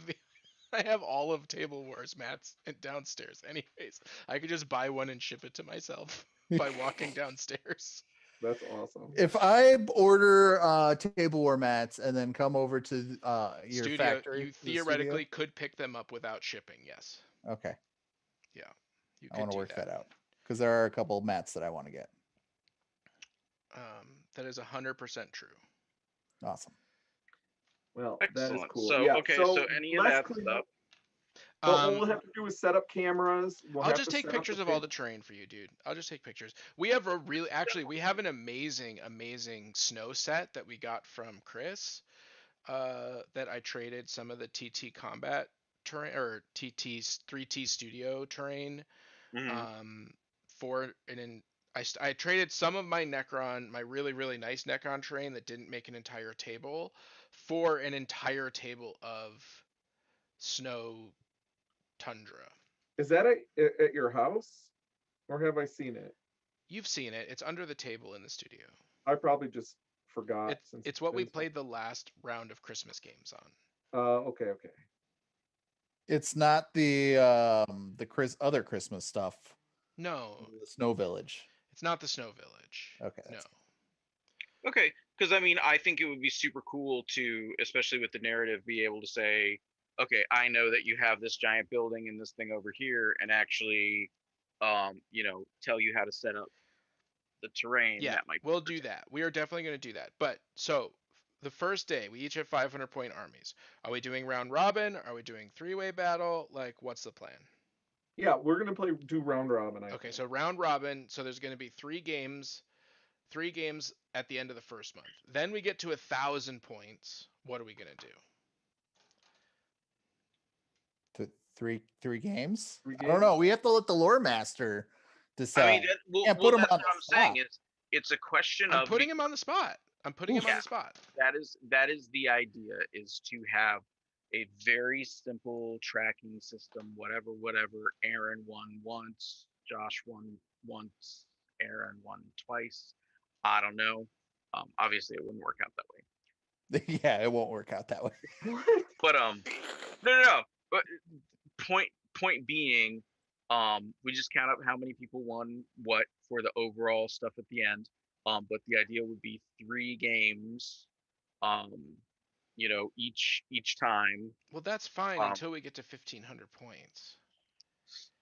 I have all of Table Wars mats downstairs. Anyways, I could just buy one and ship it to myself by walking downstairs. That's awesome. If I order table war mats and then come over to your Studio, factory, you the studio? theoretically could pick them up without shipping. Yes. Okay, Yeah. You I could want to do work that out because there are a couple mats that I want to get. That is 100% true. Awesome. Well, that is Excellent. cool. So Yeah. okay, So so any of less that cleanup. stuff. But what we'll have to do is set up cameras. I'll just take pictures of all the terrain for you, dude. I'll just take pictures. We have we have an amazing snow set that we got from Chris. That I traded some of the TT combat terrain or TT's 3T studio terrain for I traded some of my Necron, my really nice Necron terrain that didn't make an entire table for an entire table of snow tundra. Is that at your house, or have I seen it? You've seen it. It's under the table in the studio. I probably just forgot. It's what we played the last round of Christmas games on. Okay. It's not the other Christmas stuff. No. The Snow Village. It's not the Snow Village. Okay. No. Okay, because I mean, I think it would be super cool to, especially with the narrative, be able to say, okay, I know that you have this giant building and this thing over here, and actually, tell you how to set up the terrain. Yeah, that might we'll do that. We are definitely going to do that. But so the first day, we each have 500-point armies. Are we doing round robin? Are we doing three-way battle? Like, what's the plan? Yeah, we're gonna do round robin. Okay, so round robin. So there's going to be 3 games at the end of the first month. Then we get to 1,000 points. What are we going to do? Three games? 3 I don't know. We have to let the lore master decide. I mean, Can't put him that's on what the I'm spot. saying is it's a question I'm of putting him on the spot. I'm putting him on the spot. That is the idea, is to have a very simple tracking system. Whatever. Aaron won once, Josh won once, Aaron won twice. I don't know. Obviously, it wouldn't work out that way. Yeah, it won't work out that way. But no. But point being, we just count up how many people won what for the overall stuff at the end. But the idea would be 3 games, each time. Well, that's fine until we get to 1,500 points.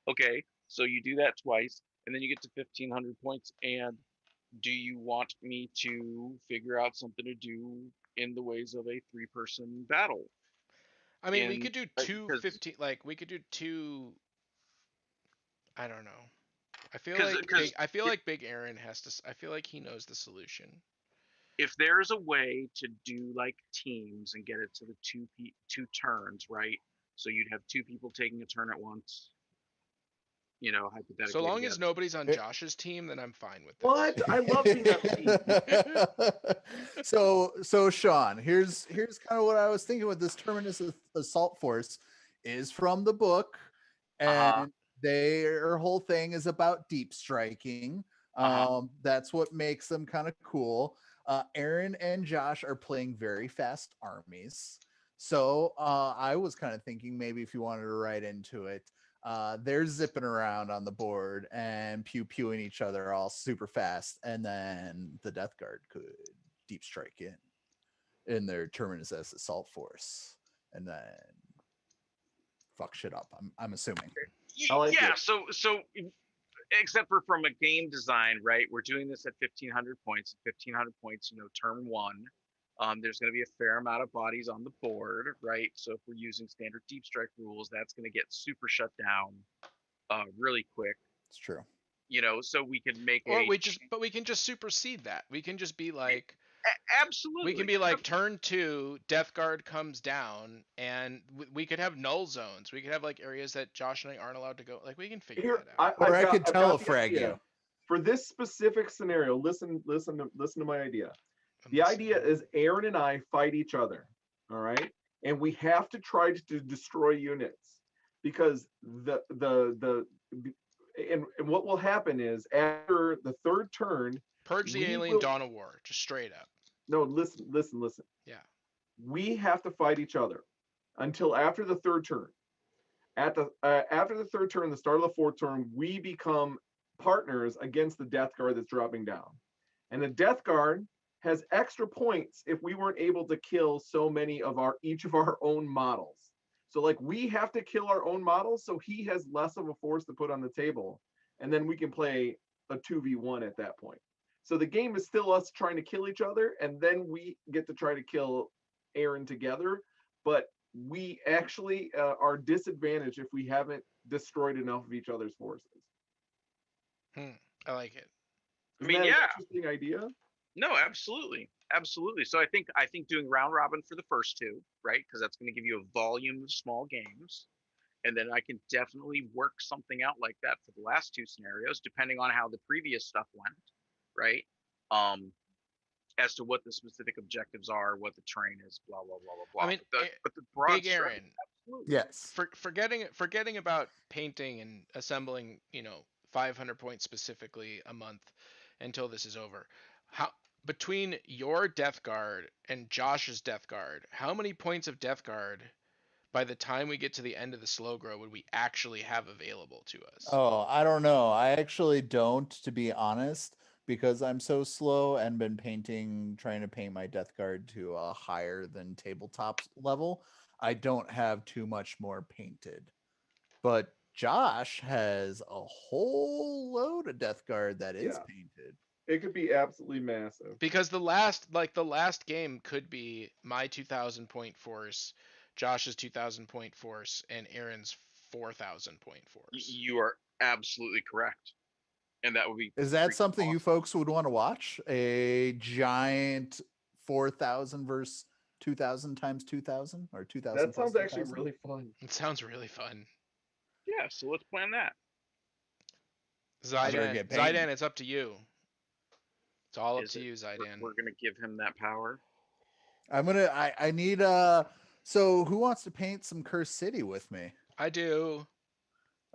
Okay, so you do that twice, and then you get to 1,500 points. And do you want me to figure out something to do in the ways of a 3-person battle? I mean, we could do 2 like we could do 2. I don't know. I feel like Big Aaron has to. I feel like he knows the solution. If there's a way to do like teams and get it to the two turns, right? So you'd have 2 people taking a turn at once. Hypothetically. So long as nobody's on Josh's team, then I'm fine with this. What? I love being on team. So Sean, here's kind of what I was thinking with this Terminus Assault Force is from the book, and their whole thing is about deep striking. That's what makes them kind of cool. Aaron and Josh are playing very fast armies. So I was kind of thinking maybe if you wanted to write into it, they're zipping around on the board and pew-pewing each other all super fast, and then the Death Guard could deep strike in their Terminus Assault Force and then fuck shit up. I'm assuming. So except for from a game design, right? We're doing this at 1,500 points. 1,500 points, turn 1. There's going to be a fair amount of bodies on the board, right? So if we're using standard deep strike rules, that's going to get super shut down really quick. It's true. So we can make but we can just supersede that. We can just be like, absolutely. We can be like, turn 2, Death Guard comes down, and we could have null zones. We could have like areas that Josh and I aren't allowed to go. Like, we can figure that out. I could telefrag you. For this specific scenario, listen to my idea. The idea is Aaron and I fight each other, all right? And we have to try to destroy units, because and what will happen is after the 3rd turn, Purge the We alien, will- Dawn of War, just straight up. No, listen. Yeah. We have to fight each other until after the third turn. After the third turn, the start of the fourth turn, we become partners against the Death Guard that's dropping down. And the Death Guard has extra points if we weren't able to kill so many of each of our own models. So like we have to kill our own models, so he has less of a force to put on the table, and then we can play a 2v1 at that point. So the game is still us trying to kill each other, and then we get to try to kill Aaron together. But we actually are disadvantaged if we haven't destroyed enough of each other's forces. I like it. I mean, Isn't that an yeah. interesting idea? No, absolutely, absolutely. So I think doing round robin for the first two, right? Because that's going to give you a volume of small games, and then I can definitely work something out like that for the last two scenarios, depending on how the previous stuff went, right? As to what the specific objectives are, what the terrain is, blah blah blah blah blah. I mean, but the broad Big Aaron. absolutely. Yes. Forgetting about painting and assembling, 500 points specifically a month until this is over. How between your Death Guard and Josh's Death Guard, how many points of Death Guard by the time we get to the end of the slow grow would we actually have available to us? Oh, I don't know. I actually don't, to be honest, because I'm so slow and been trying to paint my Death Guard to a higher than tabletop level. I don't have too much more painted. But Josh has a whole load of Death Guard that is Yeah. painted. It could be absolutely massive. Because the last game could be my 2,000 point force, Josh's 2,000 point force, and Aaron's 4,000 point force. You are absolutely correct, and that would be. Is that something you awesome. folks would want to watch? A giant 4,000 versus 2,000 times 2,000 or 2,000? That sounds actually really fun. It sounds really fun. Yeah, so let's plan that. Zidane, it's up to you. It's all up to you, We're Zidane. gonna give him that power. I need so who wants to paint some Cursed City with me? I do.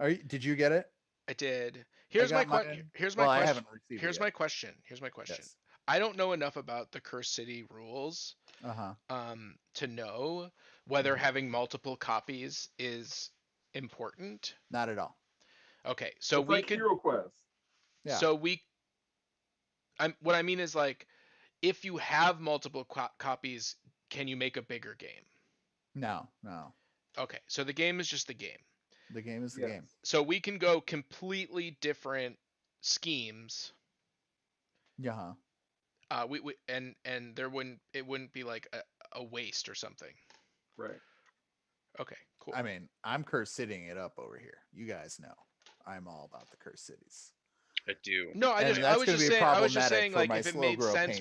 Did you get it? I did. Here's my question. I haven't received Here's it my yet. question. Here's my question. Yes. I don't know enough about the Cursed City rules to know whether having multiple copies is important. Not at all. Okay, so It's we like could. Hero Quest. Yeah. So what I mean is like, if you have multiple copies, can you make a bigger game? No. Okay, so the game is just the game. The game is the Yes. game. So we can go completely different schemes. Yeah. And it wouldn't be like a waste or something. Right. Okay, cool. I mean, I'm Cursed Citying it up over here. You guys know I'm all about the Cursed Cities. I do. No, I was just saying like if it made sense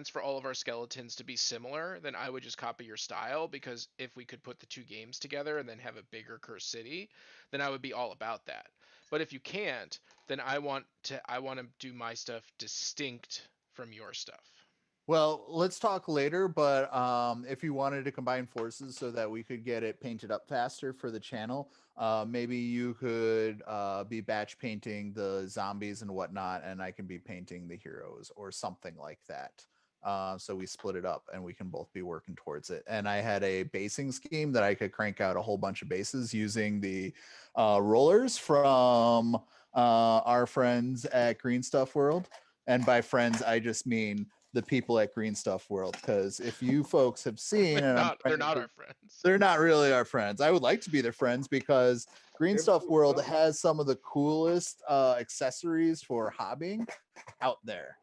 for all of our skeletons to be similar, then I would just copy your style, because if we could put the two games together and then have a bigger Cursed City, then I would be all about that. But if you can't, then I want to do my stuff distinct from your stuff. Well, let's talk later, but if you wanted to combine forces so that we could get it painted up faster for the channel, maybe you could be batch painting the zombies and whatnot, and I can be painting the heroes or something like that. So we split it up and we can both be working towards it. And I had a basing scheme that I could crank out a whole bunch of bases using the rollers from our friends at Green Stuff World. And by friends, I just mean the people at Green Stuff World, because if you folks have seen, they're not our friends. They're not really our friends. I would like to be their friends because Green Stuff World has some of the coolest accessories for hobbying out there.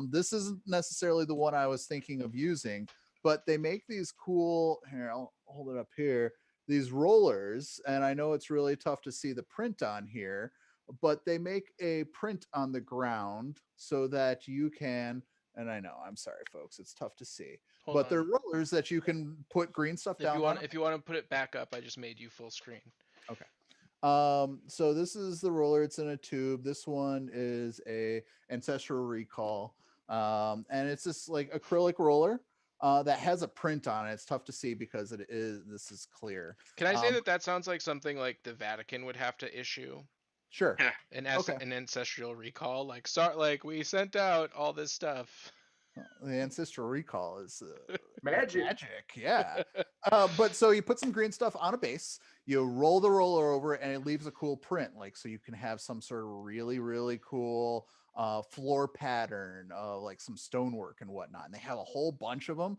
This isn't necessarily the one I was thinking of using, but they make these cool, here, I'll hold it up here, these rollers, and I know it's really tough to see the print on here, but they make a print on the ground so that you can, and I know, I'm sorry, folks, it's tough to see. But they're rollers that you can put green stuff down on. If you want to put it back up, I just made you full screen. Okay. So this is the roller. It's in a tube. This one is a Ancestral Recall. And it's this like acrylic roller that has a print on it. It's tough to see because this is clear. Can I say that sounds like something like the Vatican would have to issue? Sure. Okay. an ancestral recall. Like, sorry, like we sent out all this stuff. The ancestral recall is Magic. magic, yeah. But so you put some green stuff on a base, you roll the roller over, and it leaves a cool print. Like, so you can have some sort of really, really cool floor pattern, like some stonework and whatnot. And they have a whole bunch of them.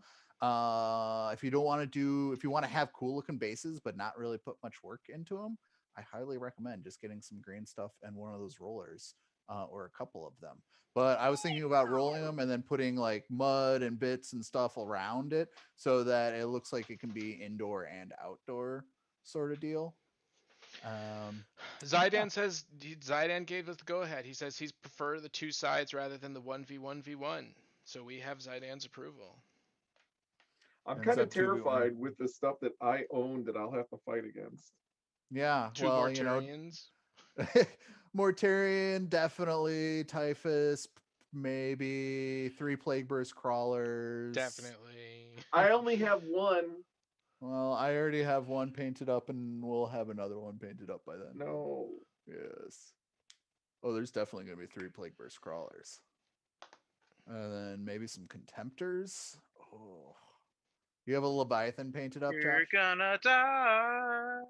If you want to have cool looking bases, but not really put much work into them, I highly recommend just getting some green stuff and one of those rollers, or a couple of them. But I was thinking about rolling them and then putting like mud and bits and stuff around it so that it looks like it can be indoor and outdoor sort of deal. Zidane gave us the go ahead. He says he's prefer the two sides rather than the 1v1v1. So we have Zidane's approval. I'm Ends kind of up 2v1. terrified with the stuff that I own that I'll have to fight against. Yeah, Two well, Mortarians. Mortarian, definitely. Typhus, maybe. 3 Plague Burst Crawlers. Definitely. I only have one. Well, I already have one painted up, and we'll have another one painted up by then. No. Yes. Oh, there's definitely going to be 3 Plague Burst Crawlers. And then maybe some Contemptors. Oh. You have a Leviathan painted up, You're Josh? gonna die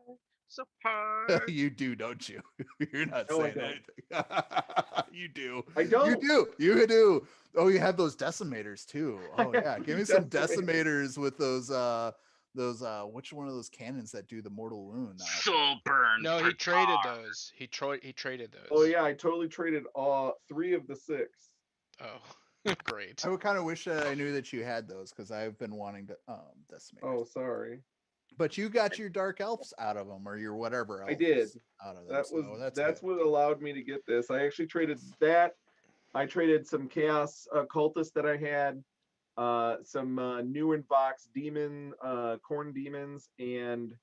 so hard. You do, don't you? You're not No, I saying anything. You do. I don't. You do. You do. Oh, you have those decimators too. Oh yeah. Give me some decimators with those which one of those cannons that do the mortal wound? Soul burn. No, he traded those. He traded those. Oh yeah, I totally traded all 3 of the 6. Oh, great. I would kind of wish that I knew that you had those because I've been wanting to decimators. Oh, sorry. But you got your dark elves out of them, or your whatever else I did. out of them. That's what allowed me to get this. I actually traded that. I traded some chaos cultists that I had, some new in box demon corn demons, and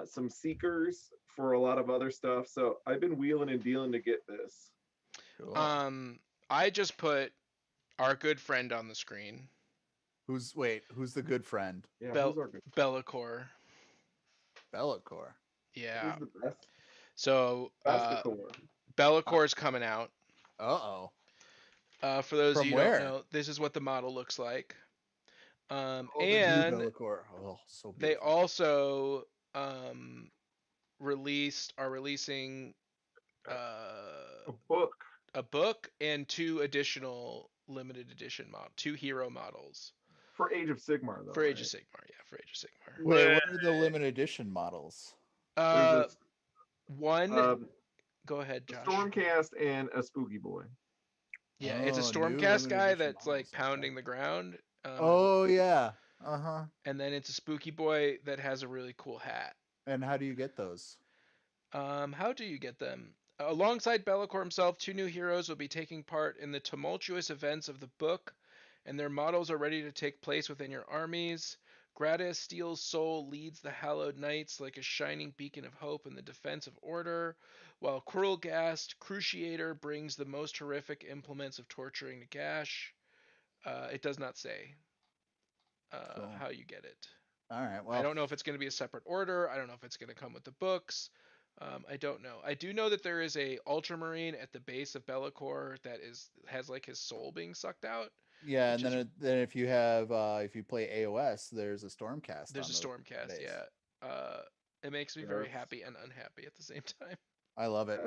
some seekers for a lot of other stuff. So I've been wheeling and dealing to get this. Cool. I just put our good friend on the screen. Who's the good friend? Yeah, who's our good? Bellicor. Bellicor. Yeah. Who's the best? So Basticore. Bellicor's coming out. Uh-oh. For those From of you where? who don't know, this is what the model looks like. The new And Bellicor. Oh, so beautiful. they also are releasing A book a book and 2 additional limited edition models, 2 hero models. for Age of Sigmar, though. For Age of Sigmar, yeah, for Age of Sigmar. Wait, what are the limited edition models? There's One. Go ahead, a Josh. Stormcast and a Spooky Boy. Yeah, it's a Oh, new Stormcast limited guy edition that's like models, pounding okay. the ground. Oh yeah. Uh-huh. And then it's a Spooky Boy that has a really cool hat. And how do you get those? How do you get them? Alongside Bellicor himself, 2 new heroes will be taking part in the tumultuous events of the book, and their models are ready to take place within your armies. Gratis Steel's soul leads the hallowed knights like a shining beacon of hope in the defense of order, while Quirlgast Cruciator brings the most horrific implements of torturing to gash. It does not say Cool. how you get it. All right. Well, I don't know if it's going to be a separate order. I don't know if it's going to come with the books. I don't know. I do know that there is a Ultramarine at the base of Bellicor that has like his soul being sucked out. yeah, and then if you play AOS, there's a Stormcast. There's a Stormcast, base. yeah. It makes me very happy and unhappy at the same time. I love it.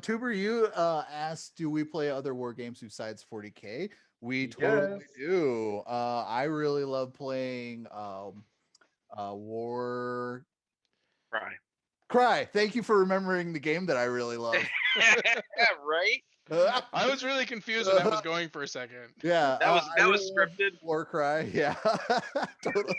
Tuber, you asked, do we play other war games besides 40K? We totally do. I really love playing War Cry. Thank you for remembering the game that I really love. Right? I was really confused when that was going for a second. Yeah, that was scripted. War Cry, yeah, totally.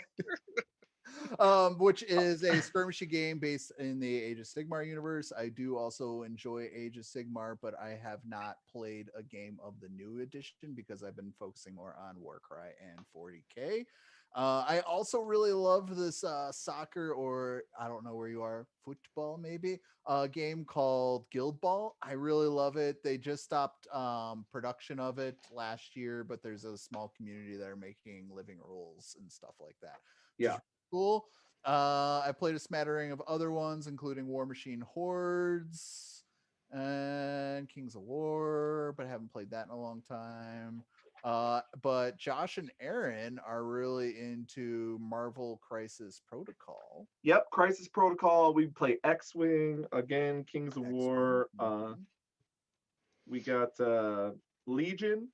Which is a skirmishy game based in the Age of Sigmar universe. I do also enjoy Age of Sigmar, but I have not played a game of the new edition because I've been focusing more on Warcry and 40K. I also really love this soccer, or I don't know where you are, football maybe, game called Guild Ball. I really love it. They just stopped production of it last year, but there's a small community that are making living rules and stuff like that. Yeah. Cool. I played a smattering of other ones, including War Machine Hordes and Kings of War, but haven't played that in a long time. But Josh and Aaron are really into Marvel Crisis Protocol. Yep, Crisis Protocol. We play X-Wing again, Kings of War. We got Legion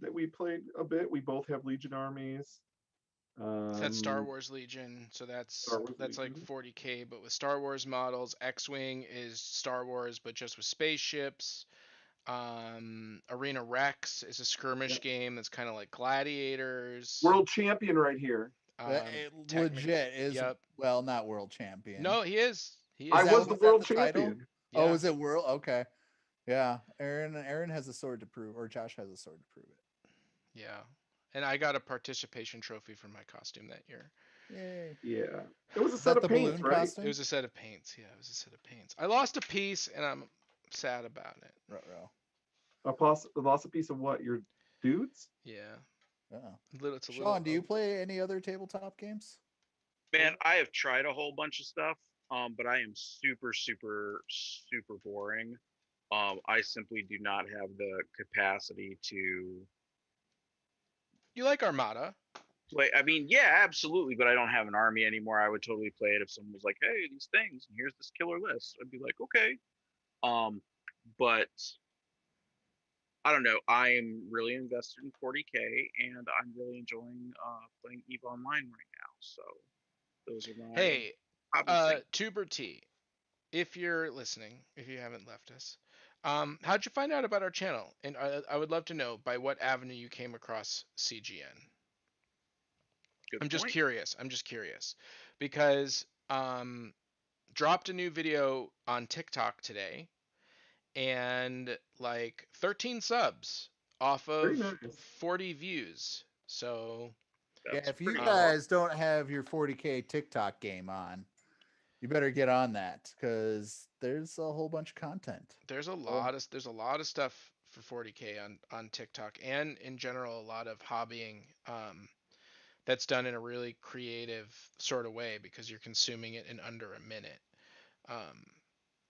that we played a bit. We both have Legion armies. That's Star Wars Legion, so that's like 40k, but with Star Wars models. X-Wing is Star Wars, but just with spaceships. Arena Rex is a skirmish game that's kind of like Gladiators. World champion right here. Legit is well, not world champion. No, he is. I was the world champion. Yeah. Oh, is it world? Okay. Yeah, Aaron has a sword to prove, or Josh has a sword to prove it. Yeah, and I got a participation trophy for my costume that year. Yay! Yeah, it was a set of paints, right? Costume? It was a set of paints. Yeah, it was a set of paints. I lost a piece, and I'm sad about it. Lost a piece of what? Your dudes? Yeah. Sean, do you play any other tabletop games? Man, I have tried a whole bunch of stuff, but I am super, super, super boring. I simply do not have the capacity to. You like Armada? Play. I mean, yeah, absolutely, but I don't have an army anymore. I would totally play it if someone was like, "Hey, these things, and here's this killer list." I'd be like, "Okay," but I don't know. I am really invested in 40k, and I'm really enjoying playing EVE Online right now. So those are my. Hey, Tuber T, if you're listening, if you haven't left us, how'd you find out about our channel? And I would love to know by what avenue you came across CGN. I'm just curious because dropped a new video on TikTok today, and like 13 subs off of 40 views. So yeah, if you guys don't have your 40k TikTok game on, you better get on that, because there's a whole bunch of content. There's a lot of stuff for 40k on TikTok, and in general a lot of hobbying that's done in a really creative sort of way, because you're consuming it in under a minute.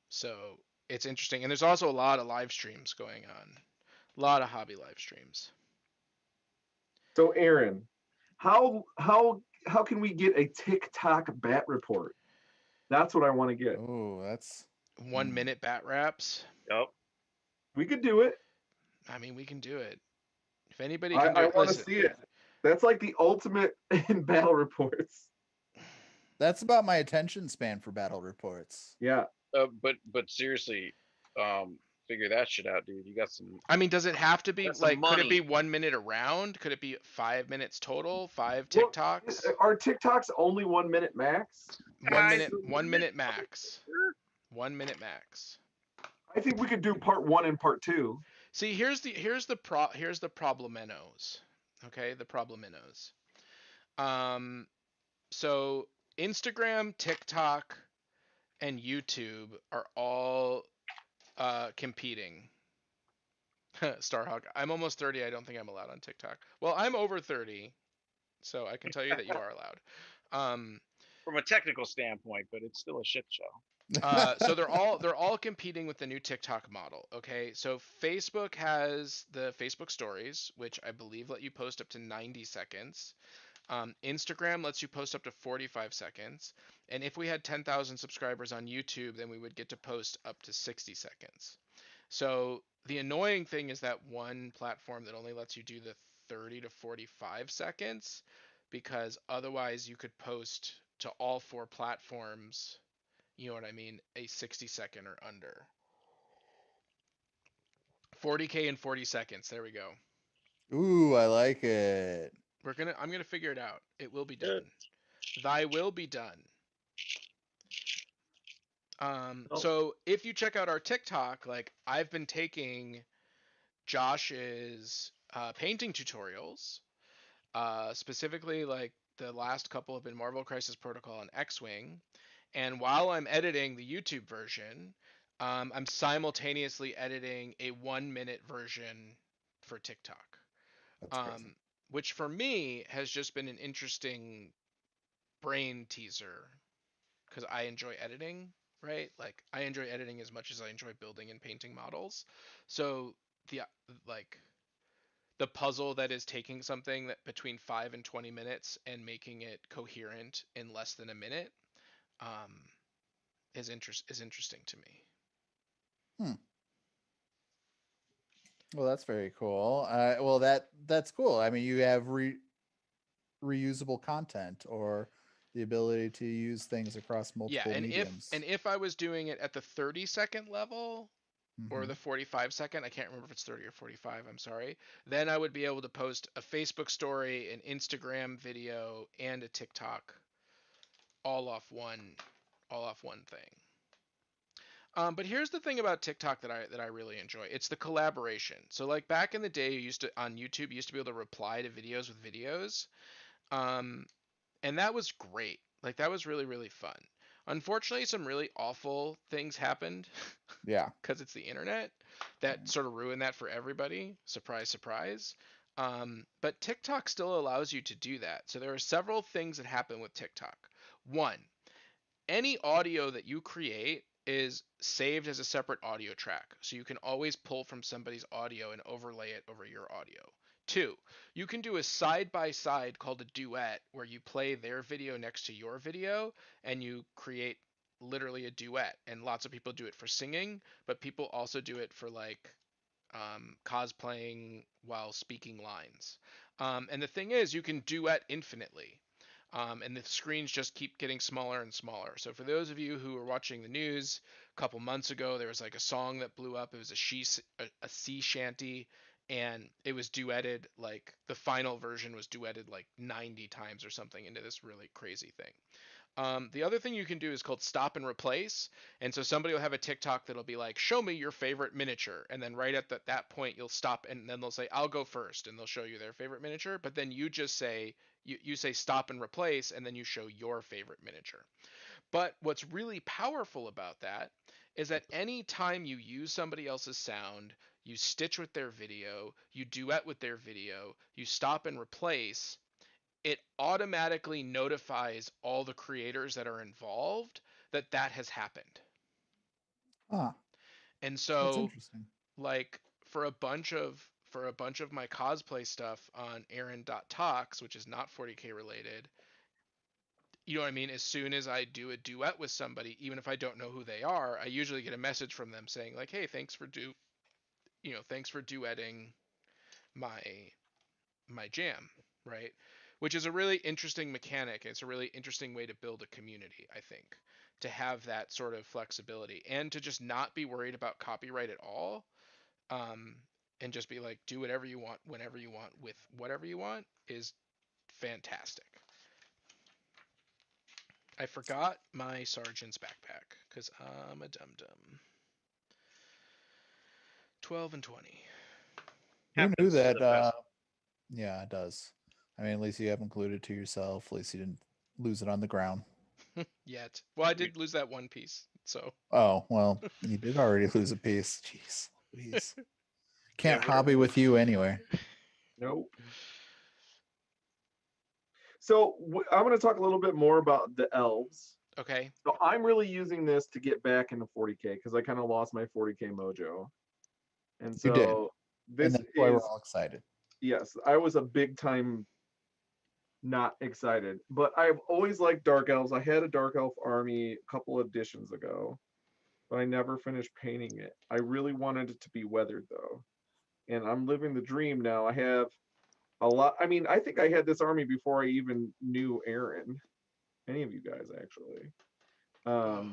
So it's interesting, and there's also a lot of live streams going on, a lot of hobby live streams. So Aaron, how can we get a TikTok bat report? That's what I want to get. Oh, that's 1 minute bat raps. Yep. We could do it. I mean, we can do it. If anybody can do it, I want to see it. That's like the ultimate in battle reports. That's about my attention span for battle reports. Yeah. But seriously, figure that shit out, dude. You got some. I mean, does it have to be like? Could it be 1 minute a round? Could it be 5 minutes total? 5 TikToks? Well, are TikToks only 1 minute max? 1 minute. 1 minute max. 1 minute max. I think we could do part 1 and part 2. See, here's the probleminos. Okay, the probleminos. So Instagram, TikTok, and YouTube are all competing. Starhawk, I'm almost 30. I don't think I'm allowed on TikTok. Well, I'm over 30, so I can tell you that you are allowed. From a technical standpoint, but it's still a shit show. So they're all competing with the new TikTok model. Okay, so Facebook has the Facebook Stories, which I believe let you post up to 90 seconds. Instagram lets you post up to 45 seconds. And if we had 10,000 subscribers on YouTube, then we would get to post up to 60 seconds. So the annoying thing is that one platform that only lets you do the 30 to 45 seconds, because otherwise you could post to all 4 platforms, you know what I mean, a 60-second or under. 40K in 40 seconds. There we go. Ooh, I like it. I'm gonna figure it out. It will be done. Thy will be done. So if you check out our TikTok, like I've been taking Josh's painting tutorials, specifically like the last couple have been Marvel Crisis Protocol and X-Wing, and while I'm editing the YouTube version, I'm simultaneously editing a 1 minute version for TikTok. Which for me has just been an interesting brain teaser, because I enjoy editing. right? Like I enjoy editing as much as I enjoy building and painting models. So the like the puzzle that is taking something that between 5 and 20 minutes and making it coherent in less than a minute um, is interesting to me. Hmm. Well, that's very cool. Well, that's cool. I mean, you have reusable content or the ability to use things across Yeah, multiple and mediums. if I was doing it at the 30-second level or Hmm. the 45-second, I can't remember if it's 30 or 45, I'm sorry, then I would be able to post a Facebook story, an Instagram video, and a TikTok all off one thing. But here's the thing about TikTok that I really enjoy. It's the collaboration. So like back in the day, you used to on YouTube, you used to be able to reply to videos with videos, um, and that was great. Like that was really really fun. Unfortunately, some really awful things happened Yeah. because it's the internet that sort of ruined that for everybody. Surprise, surprise. But TikTok still allows you to do that. So there are several things that happen with TikTok. One, any audio that you create is saved as a separate audio track. So you can always pull from somebody's audio and overlay it over your audio. Two, you can do a side by side called a duet where you play their video next to your video and you create literally a duet. And lots of people do it for singing, but people also do it for like cosplaying while speaking lines. And the thing is, you can duet infinitely. And the screens just keep getting smaller and smaller. So for those of you who are watching the news, a couple months ago there was like a song that blew up. It was a sea shanty, and it was duetted like the final version was duetted like 90 times or something into this really crazy thing. The other thing you can do is called stop and replace. And so somebody will have a TikTok that'll be like, show me your favorite miniature. And then right at that point, you'll stop and then they'll say, I'll go first. And they'll show you their favorite miniature. But then you just say, you say stop and replace, and then you show your favorite miniature. But what's really powerful about that is that any time you use somebody else's sound, you stitch with their video, you duet with their video, you stop and replace, it automatically notifies all the creators that are involved that that has happened. Ah, And that's so interesting. like for a bunch of my cosplay stuff on Aaron.talks, which is not 40K related, you know what I mean? As soon as I do a duet with somebody, even if I don't know who they are, I usually get a message from them saying like, "Hey, thanks for duetting my jam," right? Which is a really interesting mechanic. It's a really interesting way to build a community, I think, to have that sort of flexibility and to just not be worried about copyright at all, um, and just be like, do whatever you want, whenever you want, with whatever you want is fantastic. I forgot my sergeant's backpack because I'm a dum dum. 12 and 20. Who knew Happens to that? the best. Yeah, it does. I mean, at least you haven't glued it to yourself. At least you didn't lose it on the ground. Yet. Well, I did lose that one piece, so. Oh, well, you did already lose a piece. Jeez Louise. Yeah, Can't hobby with you anyway. Nope. So I'm going to talk a little bit more about the elves. Okay. So I'm really using this to get back into 40K because I kind of lost my 40K mojo. And You did. so And this that's why we're is, all excited. yes, I was a big time not excited, but I've always liked dark elves. I had a dark elf army a couple editions ago, but I never finished painting it. I really wanted it to be weathered though. And I'm living the dream now. I have a lot. I mean, I think I had this army before I even knew Aaron. Any of you guys actually. Oh.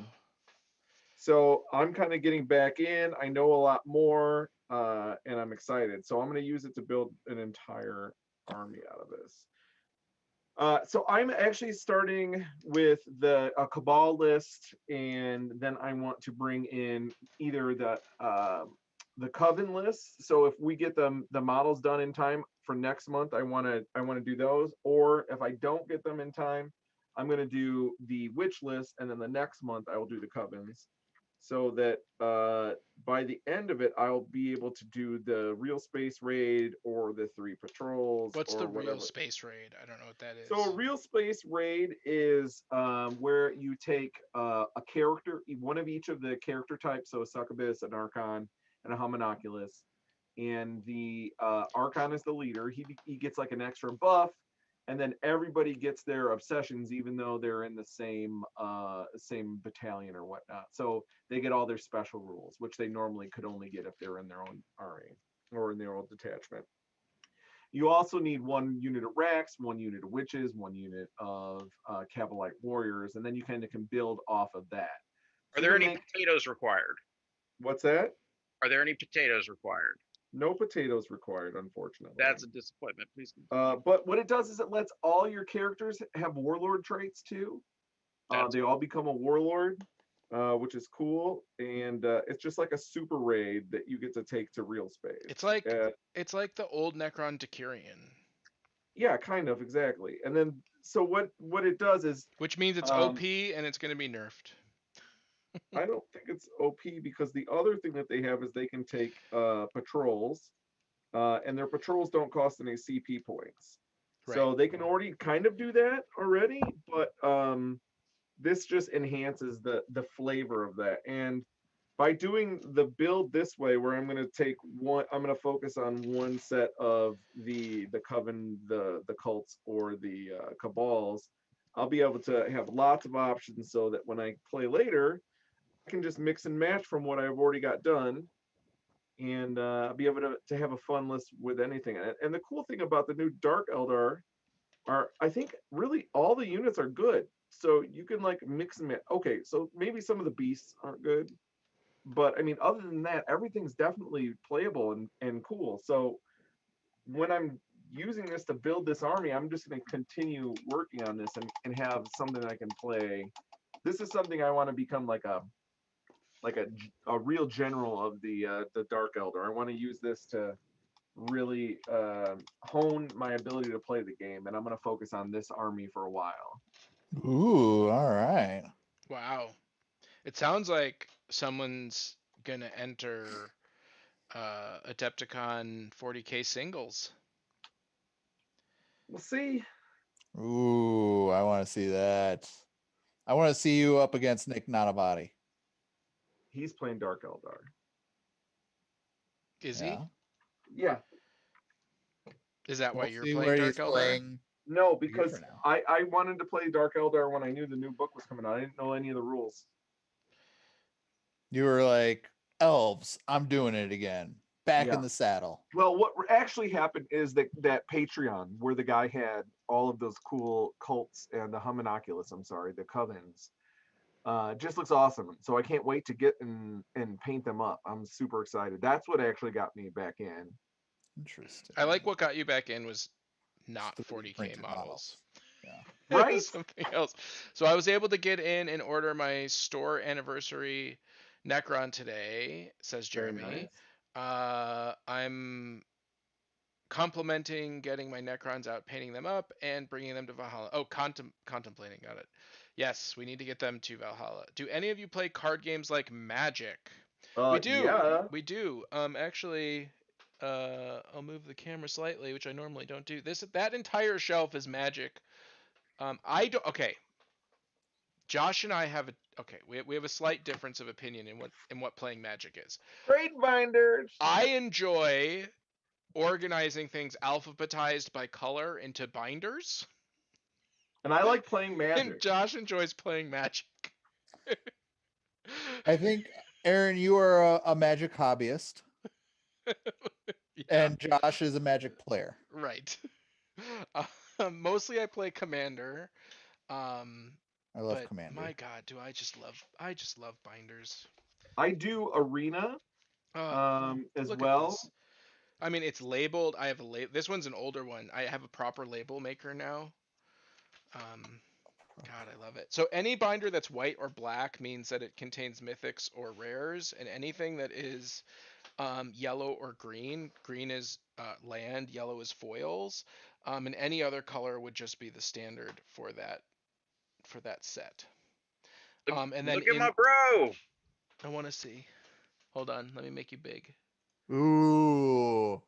So I'm kind of getting back in. I know a lot more, and I'm excited. So I'm going to use it to build an entire army out of this. So I'm actually starting with the Cabal list, and then I want to bring in either the Coven list. So if we get the models done in time for next month, I want to do those. Or if I don't get them in time, I'm going to do the Witch list, and then the next month I will do the Covens. so that by the end of it, I'll be able to do the real space raid or the 3 patrols What's or the real whatever. space raid? I don't know what that is. So a real space raid is where you take a character, one of each of the character types, so a succubus, an archon, and a homunculus. And the archon is the leader. He gets like an extra buff, and then everybody gets their obsessions, even though they're in the same battalion or whatnot. So they get all their special rules, which they normally could only get if they're in their own RA or in their own detachment. You also need 1 unit of Rax, 1 unit of Witches, 1 unit of Cavalite Warriors, and then you kind of can build off of that. Are there any potatoes required? What's that? Are there any potatoes required? No potatoes required, unfortunately. That's a disappointment. Please. But what it does is it lets all your characters have warlord traits too. They all become a warlord, which is cool, and it's just like a super raid that you get to take to real space. It's like the old Necron Decurion. Yeah, kind of, exactly. And then so what it does is, which means it's OP and it's going to be nerfed. I don't think it's OP because the other thing that they have is they can take patrols, and their patrols don't cost any CP points. Right. So they can already kind of do that already, but this just enhances the flavor of that. And by doing the build this way, where I'm going to focus on one set of the coven, the cults, or the cabals, I'll be able to have lots of options so that when I play later, I can just mix and match from what I've already got done, and be able to have a fun list with anything. And the cool thing about the new Dark Eldar are, I think, really all the units are good. So you can like mix and match. Okay, so maybe some of the beasts aren't good, but I mean, other than that, everything's definitely playable and cool. So when I'm using this to build this army, I'm just going to continue working on this and have something I can play. This is something I want to become like a real general of the Dark Elder. I want to use this to really hone my ability to play the game, and I'm going to focus on this army for a while. Ooh, all right. Wow. It sounds like someone's going to enter Adepticon 40K singles. We'll see. Ooh, I want to see that. I want to see you up against Nick Nanavati. He's playing Dark Eldar. Is he? Yeah. Is that why you're playing Dark Eldar? No, because I wanted to play Dark Eldar when I knew the new book was coming out. I didn't know any of the rules. You were like, elves, I'm doing it again. Back in the saddle. Well, what actually happened is that Patreon, where the guy had all of those cool cults and the homunculus, the covens, just looks awesome. So I can't wait to get and paint them up. I'm super excited. That's what actually got me back in. Interesting. I like what got you back in was not 40K models. Yeah. Right? Something else. So I was able to get in and order my store anniversary Necron today, says Jeremy. Nice. I'm complimenting getting my Necrons out, painting them up, and bringing them to Valhalla. Oh, contemplating, got it. Yes, we need to get them to Valhalla. Do any of you play card games like Magic? We do. Yeah. We do. Actually, I'll move the camera slightly, which I normally don't do. That entire shelf is Magic. Okay. Josh and I have we have a slight difference of opinion in what playing Magic is. Trade binders. I enjoy organizing things alphabetized by color into binders. And I like playing Magic. And Josh enjoys playing Magic. I think, Aaron, you are a Magic hobbyist. Yeah. And Josh is a Magic player. Right. Mostly I play Commander. I love Commander. My God, I just love binders. I do Arena as well. I mean, it's labeled. I have this one's an older one. I have a proper label maker now. God, I love it. So any binder that's white or black means that it contains mythics or rares, and anything that is yellow or green is land, yellow is foils, and any other color would just be the standard for that set. And then look at my bro. I want to see. Hold on, let me make you big. Ooh.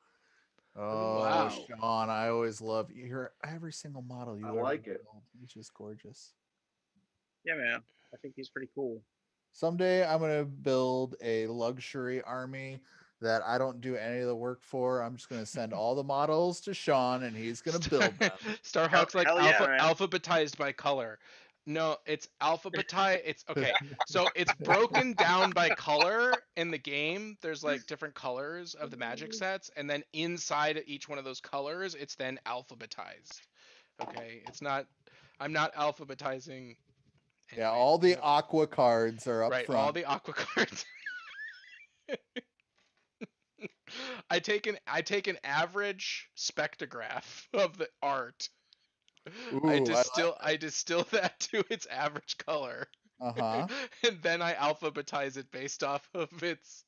Oh, Wow. Sean, I always love your every single model you I ever like it. build. He's just gorgeous. Yeah, man. I think he's pretty cool. Someday I'm gonna build a luxury army that I don't do any of the work for. I'm just gonna send all the models to Sean, and he's gonna Star build them. Starhawk's like Hell yeah, man. alphabetized by color. No, it's alphabetized. It's okay. So it's broken down by color in the game. There's like different colors of the magic sets, and then inside each one of those colors, it's then alphabetized. Okay, it's not. I'm not alphabetizing. Yeah, Anyways, all you the know, aqua cards are up right? All front. the aqua cards. I take an average spectrograph of the art. Ooh, I I distill that to its average color. uh-huh. And then I alphabetize it based off of its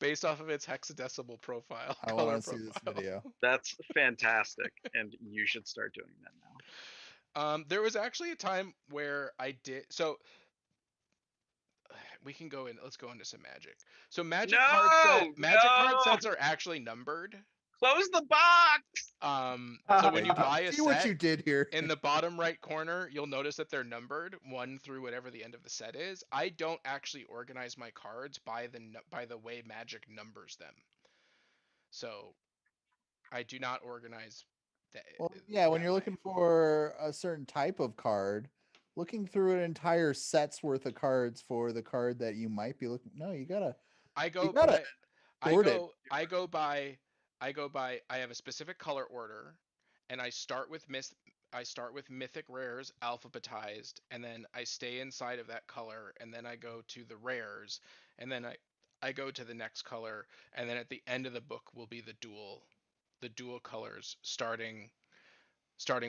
hexadecimal profile, I color want to see this profile. video. That's fantastic, and you should start doing that now. There was actually a time where I did so we can go in let's go into some magic. So No, magic card no, sets are actually numbered. close the box. So when Okay, you do buy you a see what set, you did here? in the bottom right corner, you'll notice that they're numbered 1 through whatever the end of the set is. I don't actually organize my cards by the way Magic numbers them. So I do not organize that Well, yeah, when that you're way. looking for a certain type of card, looking through an entire set's worth of cards for the card that you might be looking. No, I you go, but gotta I sort it. go I go by I have a specific color order, and I start with mythic rares alphabetized, and then I stay inside of that color, and then I go to the rares, and then I go to the next color, and then at the end of the book will be the dual colors starting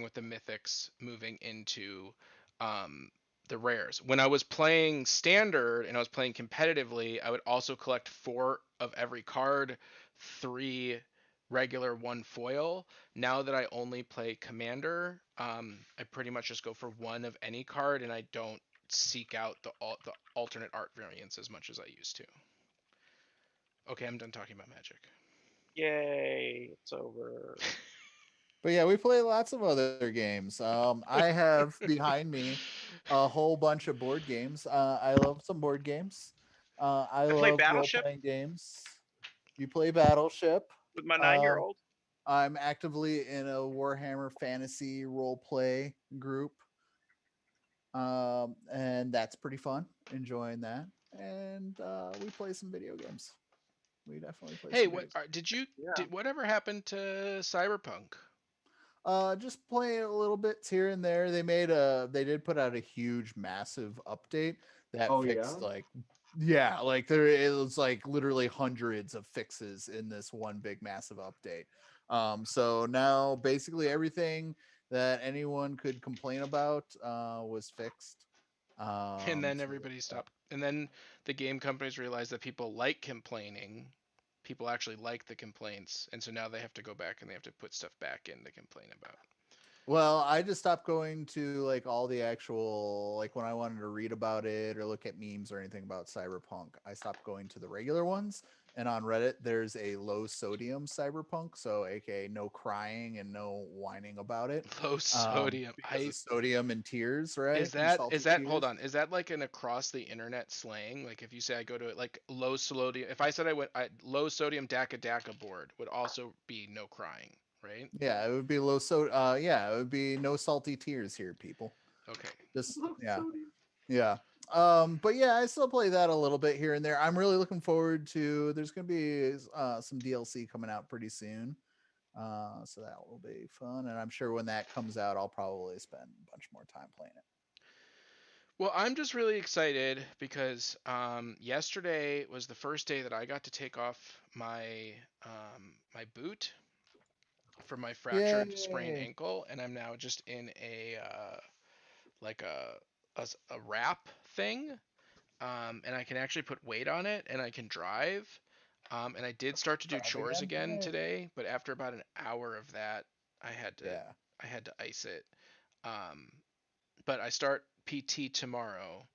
with the mythics, moving into um, the rares. When I was playing standard and I was playing competitively, I would also collect 4 of every card, 3 regular, 1 foil. Now that I only play commander, I pretty much just go for 1 of any card, and I don't seek out the alternate art variants as much as I used to. Okay, I'm done talking about Magic. Yay, it's over. But yeah, we play lots of other games. I have behind me a whole bunch of board games. I love some board games. I I play love role Battleship playing games. You play Battleship. with my 9 year Um, old. I'm actively in a Warhammer fantasy role play group. And that's pretty fun. Enjoying that. And we play some video games. We definitely play Hey, some what video games. Yeah. did whatever happened to Cyberpunk? Just playing a little bits here and there. They did put out a huge, massive update that Oh fixed yeah. like there it was like literally hundreds of fixes in this one big massive update. So now basically everything that anyone could complain about was fixed. And then So everybody stopped. And then the game companies realized that people like complaining. People actually like the complaints, and so now they have to go back and they have to put stuff back in to complain about. well, I just stopped going to like all the actual like when I wanted to read about it or look at memes or anything about Cyberpunk. I stopped going to the regular ones. And on Reddit, there's a low sodium Cyberpunk, so aka no crying and no whining about it, Low sodium. because of sodium and tears, right? Is And that is salty that hold tears. on? Is that like an across the internet slang? Like if you say I go to it like low sodium, if I said low sodium DACA DACA board would also be no crying, right? Yeah, it would be low so. Yeah, it would be no salty tears here, people. Okay. Just Low yeah. sodium. Yeah. But yeah, I still play that a little bit here and there. I'm really looking forward to there's gonna be some DLC coming out pretty soon. So that will be fun. And I'm sure when that comes out, I'll probably spend a bunch more time playing it. Well, I'm just really excited because yesterday was the first day that I got to take off my boot for my fractured sprained Yay. ankle, and I'm now just in a like a wrap thing, and I can actually put weight on it, and I can drive. And I did start to do Drive chores again? again Yay. today, but after about an hour of that, I had to Yeah. I had to ice it. Um, but I start PT tomorrow,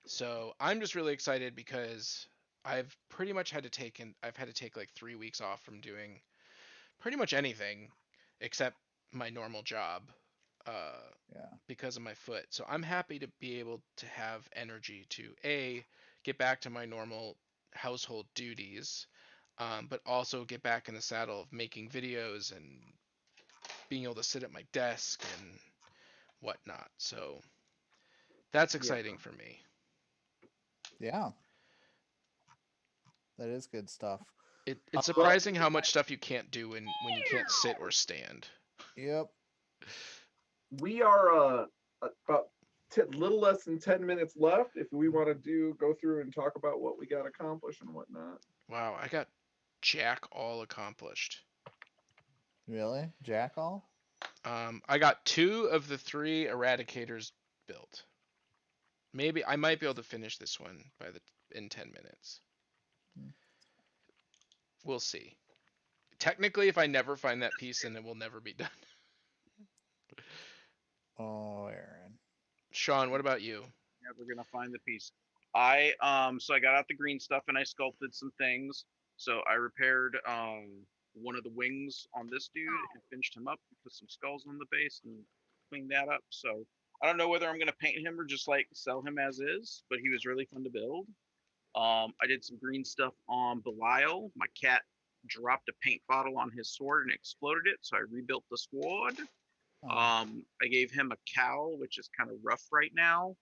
So I'm just really excited because I've pretty much had to take like 3 weeks off from doing pretty much anything except my normal job Yeah. because of my foot. So I'm happy to be able to have energy to get back to my normal household duties, but also get back in the saddle of making videos and being able to sit at my desk and whatnot. So that's exciting for me. Yeah. That is good stuff. It's surprising how much stuff you can't do when you can't sit or stand. Yep. We are about little less than 10 minutes left. If we want to go through and talk about what we got accomplished and whatnot. Wow, I got jack all accomplished. Really? Jack all? I got 2 of the 3 eradicators built. Maybe I might be able to finish this one in 10 minutes. We'll see. Technically, if I never find that piece, then it will never be done. Oh, Aaron. Sean, what about you? Never gonna find the piece. So I got out the green stuff and I sculpted some things. So I repaired one of the wings on this dude and finished him up and put some skulls on the base and cleaned that up. So I don't know whether I'm gonna paint him or just like sell him as is, but he was really fun to build. I did some green stuff on Belial. My cat dropped a paint bottle on his sword and exploded it, so I rebuilt the sword. Oh. I gave him a cowl, which is kind of rough right now.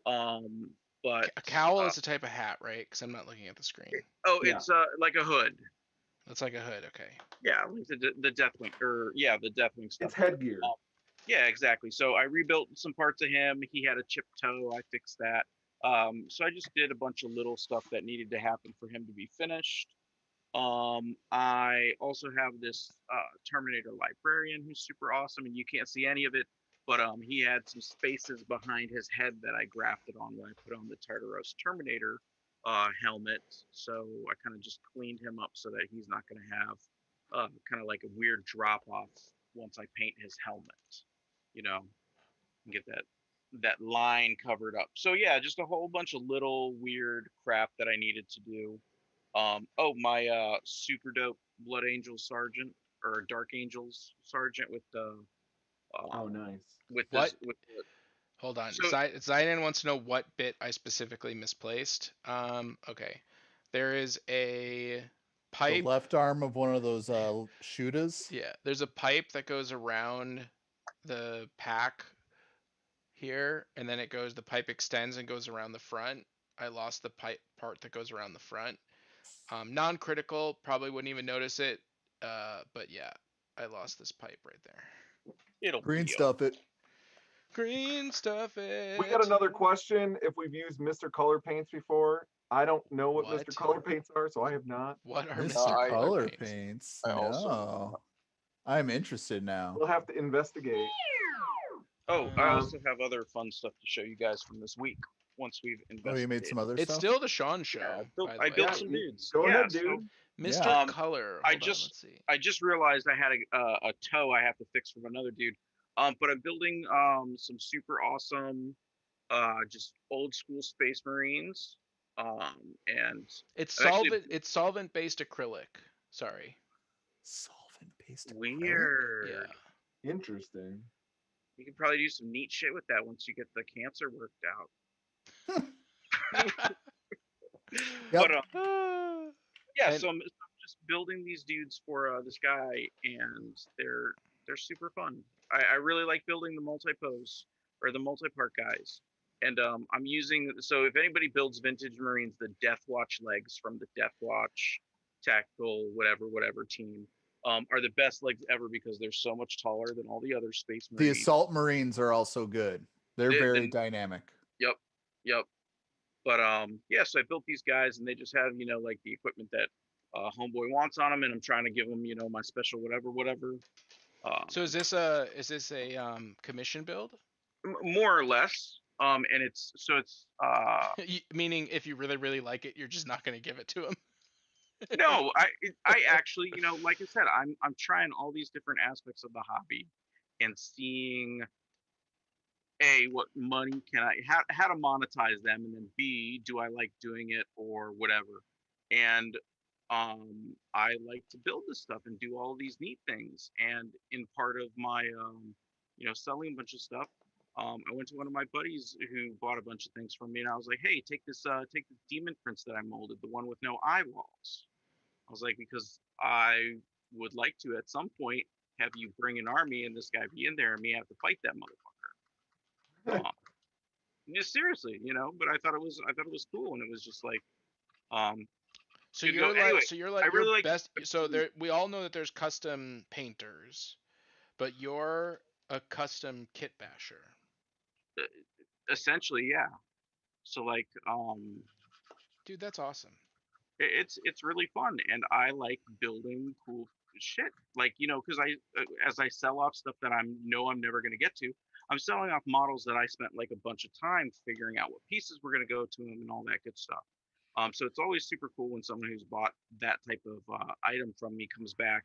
But A cowl is a type of hat, right? Because I'm not looking at the screen. It's like a hood. That's like a hood, okay. Yeah, like the Deathwing, the Deathwing stuff. It's headgear. Yeah, exactly. So I rebuilt some parts of him. He had a chipped toe. I fixed that. So I just did a bunch of little stuff that needed to happen for him to be finished. I also have this Terminator librarian who's super awesome, and you can't see any of it, but he had some spaces behind his head that I grafted on when I put on the Tartaros Terminator helmet. So I kind of just cleaned him up so that he's not going to have kind of like a weird drop off once I paint his helmet. You know, and get that line covered up. So yeah, just a whole bunch of little weird crap that I needed to do. My super dope Blood Angels Sergeant or Dark Angels Sergeant with the Oh, nice. with What? this with the, Hold on. so Zidane wants to know what bit I specifically misplaced. Okay. There is a pipe. The left arm of one of those shooters. Yeah, there's a pipe that goes around the pack here, and then the pipe extends and goes around the front. I lost the pipe part that goes around the front. Non-critical, probably wouldn't even notice it. But yeah, I lost this pipe right there. it'll Green be stuff it. Green stuff it. We got another question. If we've used Mr. Color Paints before, I don't know what What? Mr. Color Paints are, so I have not. What are Mr. Mr. Color Paints? Paints. I also- No. I'm interested now. We'll have to investigate. Oh, I also have other fun stuff to show you guys from this week. Once we've Oh, investigated. you made some other It's stuff? still the Sean show. Yeah, by the I built way. some dudes. Go ahead, so dude. Mr. Yeah. Color. I Hold on, just- let's see. I just realized I had a toe I have to fix from another dude. But I'm building some super awesome just old school Space Marines. And It's I've actually- solvent. It's solvent based acrylic. Sorry. Solvent based. weird. Yeah. Interesting. You can probably do some neat shit with that once you get the cancer worked out. Yep. But yeah, And- so I'm just building these dudes for this guy, and they're super fun. I really like building the multi-pose or the multi-part guys, and I'm using. So if anybody builds vintage Marines, the Death Watch legs from the Death Watch tactical whatever team are the best legs ever because they're so much taller than all the other Space The Marines. Assault Marines are also good. They're very dynamic. Yep. But yeah, so I built these guys, and they just have like the equipment that Homeboy wants on them, and I'm trying to give them my special whatever. So is this a commission build? More or less. And it's Meaning, if you really like it, you're just not going to give it to him. no, I actually like I said, I'm trying all these different aspects of the hobby and seeing A, what money can I how to monetize them, and then B, do I like doing it or whatever. And I like to build this stuff and do all these neat things. And in part of my selling a bunch of stuff, I went to one of my buddies who bought a bunch of things from me, and I was like, hey, take this demon prince that I molded, the one with no eyeballs. I was like, because I would like to at some point have you bring an army and this guy be in there and me have to fight that motherfucker. Just seriously, But I thought it was cool, and it was just like, So good to you're go. Anyway, like I your really like. best. So there, we all know that there's custom painters, but you're a custom kit basher. Essentially, yeah. So like, Dude, that's awesome. it's really fun, and I like building cool shit. Like because as I sell off stuff that I'm never gonna get to, I'm selling off models that I spent like a bunch of time figuring out what pieces were gonna go to them and all that good stuff. So it's always super cool when someone who's bought that type of item from me comes back,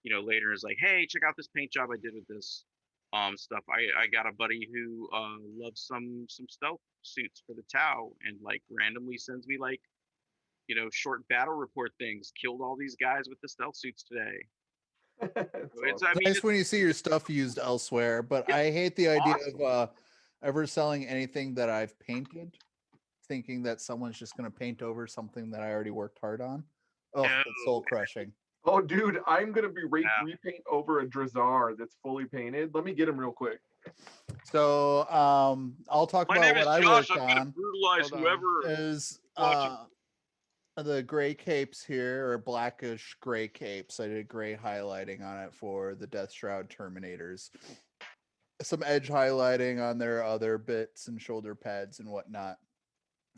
later and is like, hey, check out this paint job I did with this stuff. I got a buddy who loves some stealth suits for the Tau, and like randomly sends me like short battle report things. Killed all these guys with the stealth suits today. It's I It's mean, nice when you see your stuff used elsewhere, but Yeah, I hate the idea awesome. of ever selling anything that I've painted, thinking that someone's just going to paint over something that I already worked hard on. Oh, No, it's soul crushing. Oh, dude, I'm gonna be Yeah. repaint over a Drazar that's fully painted. Let me get him real quick. So I'll talk My about name is what I Josh. worked I'm gonna on. brutalize Hold on. whoever Is watching. the gray capes here, or blackish gray capes. I did gray highlighting on it for the Death Shroud Terminators. Some edge highlighting on their other bits and shoulder pads and whatnot.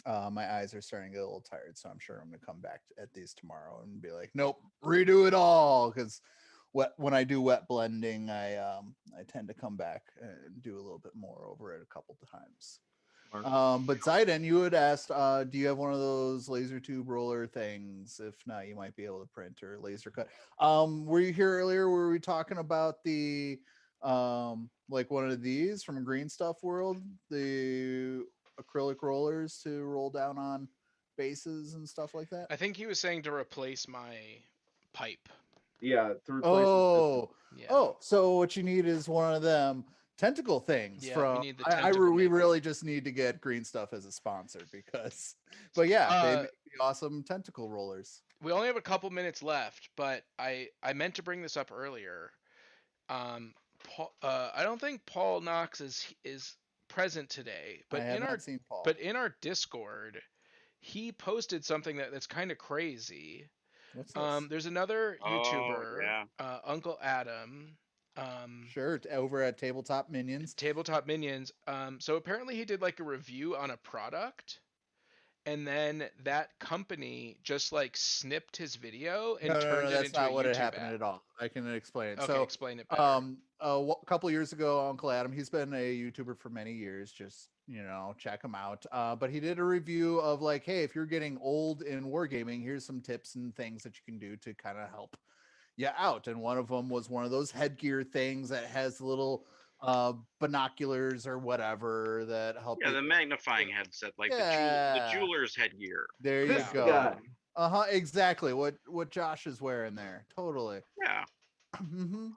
My eyes are starting to get a little tired, so I'm sure I'm going to come back at these tomorrow and be like, nope, redo it all. Because when I do wet blending, I tend to come back and do a little bit more over it a couple times. But Zayden, you had asked, do you have one of those laser tube roller things? If not, you might be able to print or laser cut. Were you here earlier? Were we talking about the like one of these from Green Stuff World, the acrylic rollers to roll down on bases and stuff like that? I think he was saying to replace my pipe. Yeah, to replace Yeah. Oh, so what you need is one of them tentacle things Yeah, from we need the tentacle we maker. really just need to get Green Stuff as a sponsor because but yeah, they make the awesome tentacle rollers. We only have a couple minutes left, but I meant to bring this up earlier. I don't think Paul Knox is present today, I have not seen Paul. but in our Discord, he posted something that's kind of crazy. What's this? There's another YouTuber, yeah. Uncle Adam. Sure, over at Tabletop Minions. Tabletop Minions. So apparently he did like a review on a product, and then that company just like snipped his video and turned it That's into not a what had YouTube happened ad. at all. I can explain it. Okay, So, explain it better. a couple years ago, Uncle Adam, he's been a YouTuber for many years. Just check him out. But he did a review of like, hey, if you're getting old in wargaming, here's some tips and things that you can do to kind of help you out. And one of them was one of those headgear things that has little binoculars or whatever that help Yeah, you. the magnifying headset, like the jeweler's headgear. There you this go. guy. Exactly what Josh is wearing there. Totally. Yeah.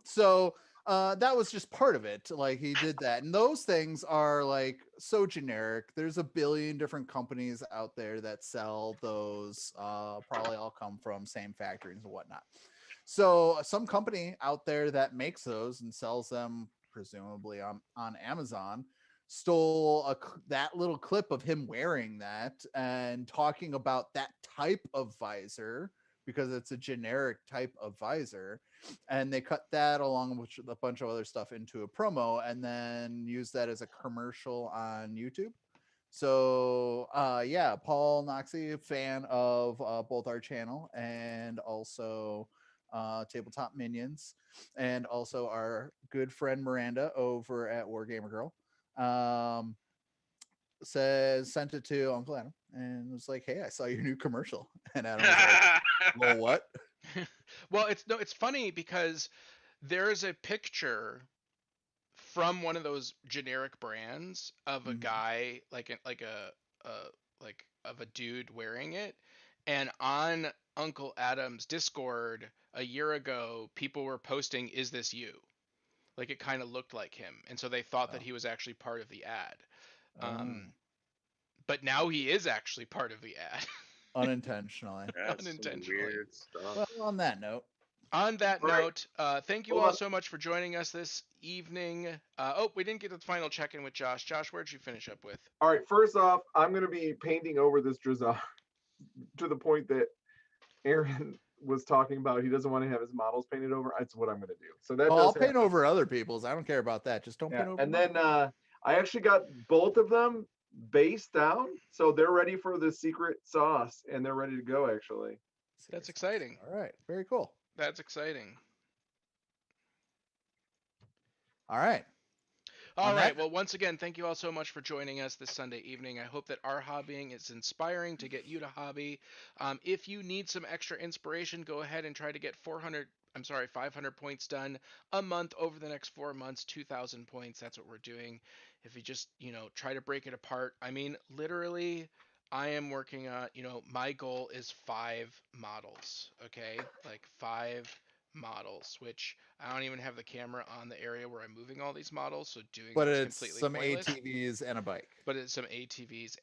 So that was just part of it. Like he did that, and those things are like so generic. There's a billion different companies out there that sell those. Probably all come from same factories and whatnot. So some company out there that makes those and sells them, presumably on Amazon, stole that little clip of him wearing that and talking about that type of visor because it's a generic type of visor, and they cut that along with a bunch of other stuff into a promo and then use that as a commercial on YouTube. So yeah, Paul Noxie, a fan of both our channel and also Tabletop Minions, and also our good friend Miranda over at Wargamer Girl, sent it to Uncle Adam and was like, "Hey, I saw your new commercial." And Adam was like, "Well, what?" Well, it's funny because there's a picture from one of those generic brands of a Mhm. guy like of a dude wearing it. And on Uncle Adam's Discord a year ago, people were posting, "Is this you?" Like it kind of looked like him, and so they thought that Oh. he was actually part of the ad. Oh. But now he is actually part of the ad. Unintentionally. That's some Unintentionally. weird stuff. Well, on that note, On that All right. note, thank you Hold all on. so much for joining us this evening. We didn't get to the final check-in with Josh. Josh, where'd you finish up with? All right. First off, I'm going to be painting over this Drazar to the point that Aaron was talking about. He doesn't want to have his models painted over. That's what I'm going to do. So that well, does I'll paint happen. over other people's. I don't care about that. Just don't Yeah. paint over And mine. then I actually got both of them base down, so they're ready for the secret sauce, and they're ready to go. Actually. That's exciting. All right. Very cool. That's exciting. All right. All On right. that- Well, once again, thank you all so much for joining us this Sunday evening. I hope that our hobbying is inspiring to get you to hobby. If you need some extra inspiration, go ahead and try to get 500 points done a month over the next 4 months, 2,000 points. That's what we're doing. If you just, try to break it apart. I mean, literally, I am working on, my goal is 5 models, okay? Like 5 models, which I don't even have the camera on the area where I'm moving all these models, so doing But it is it's completely some pointless. ATVs and a bike. But it's some ATVs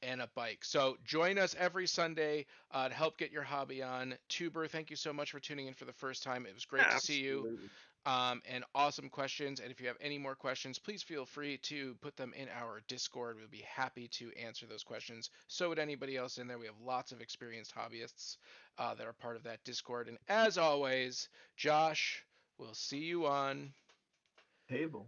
and a bike. So join us every Sunday to help get your hobby on. Tuber, thank you so much for tuning in for the first time. It was great to see you. Absolutely. And awesome questions. And if you have any more questions, please feel free to put them in our Discord. We'll be happy to answer those questions. So would anybody else in there. We have lots of experienced hobbyists that are part of that Discord. And as always, Josh, we'll see you on Table.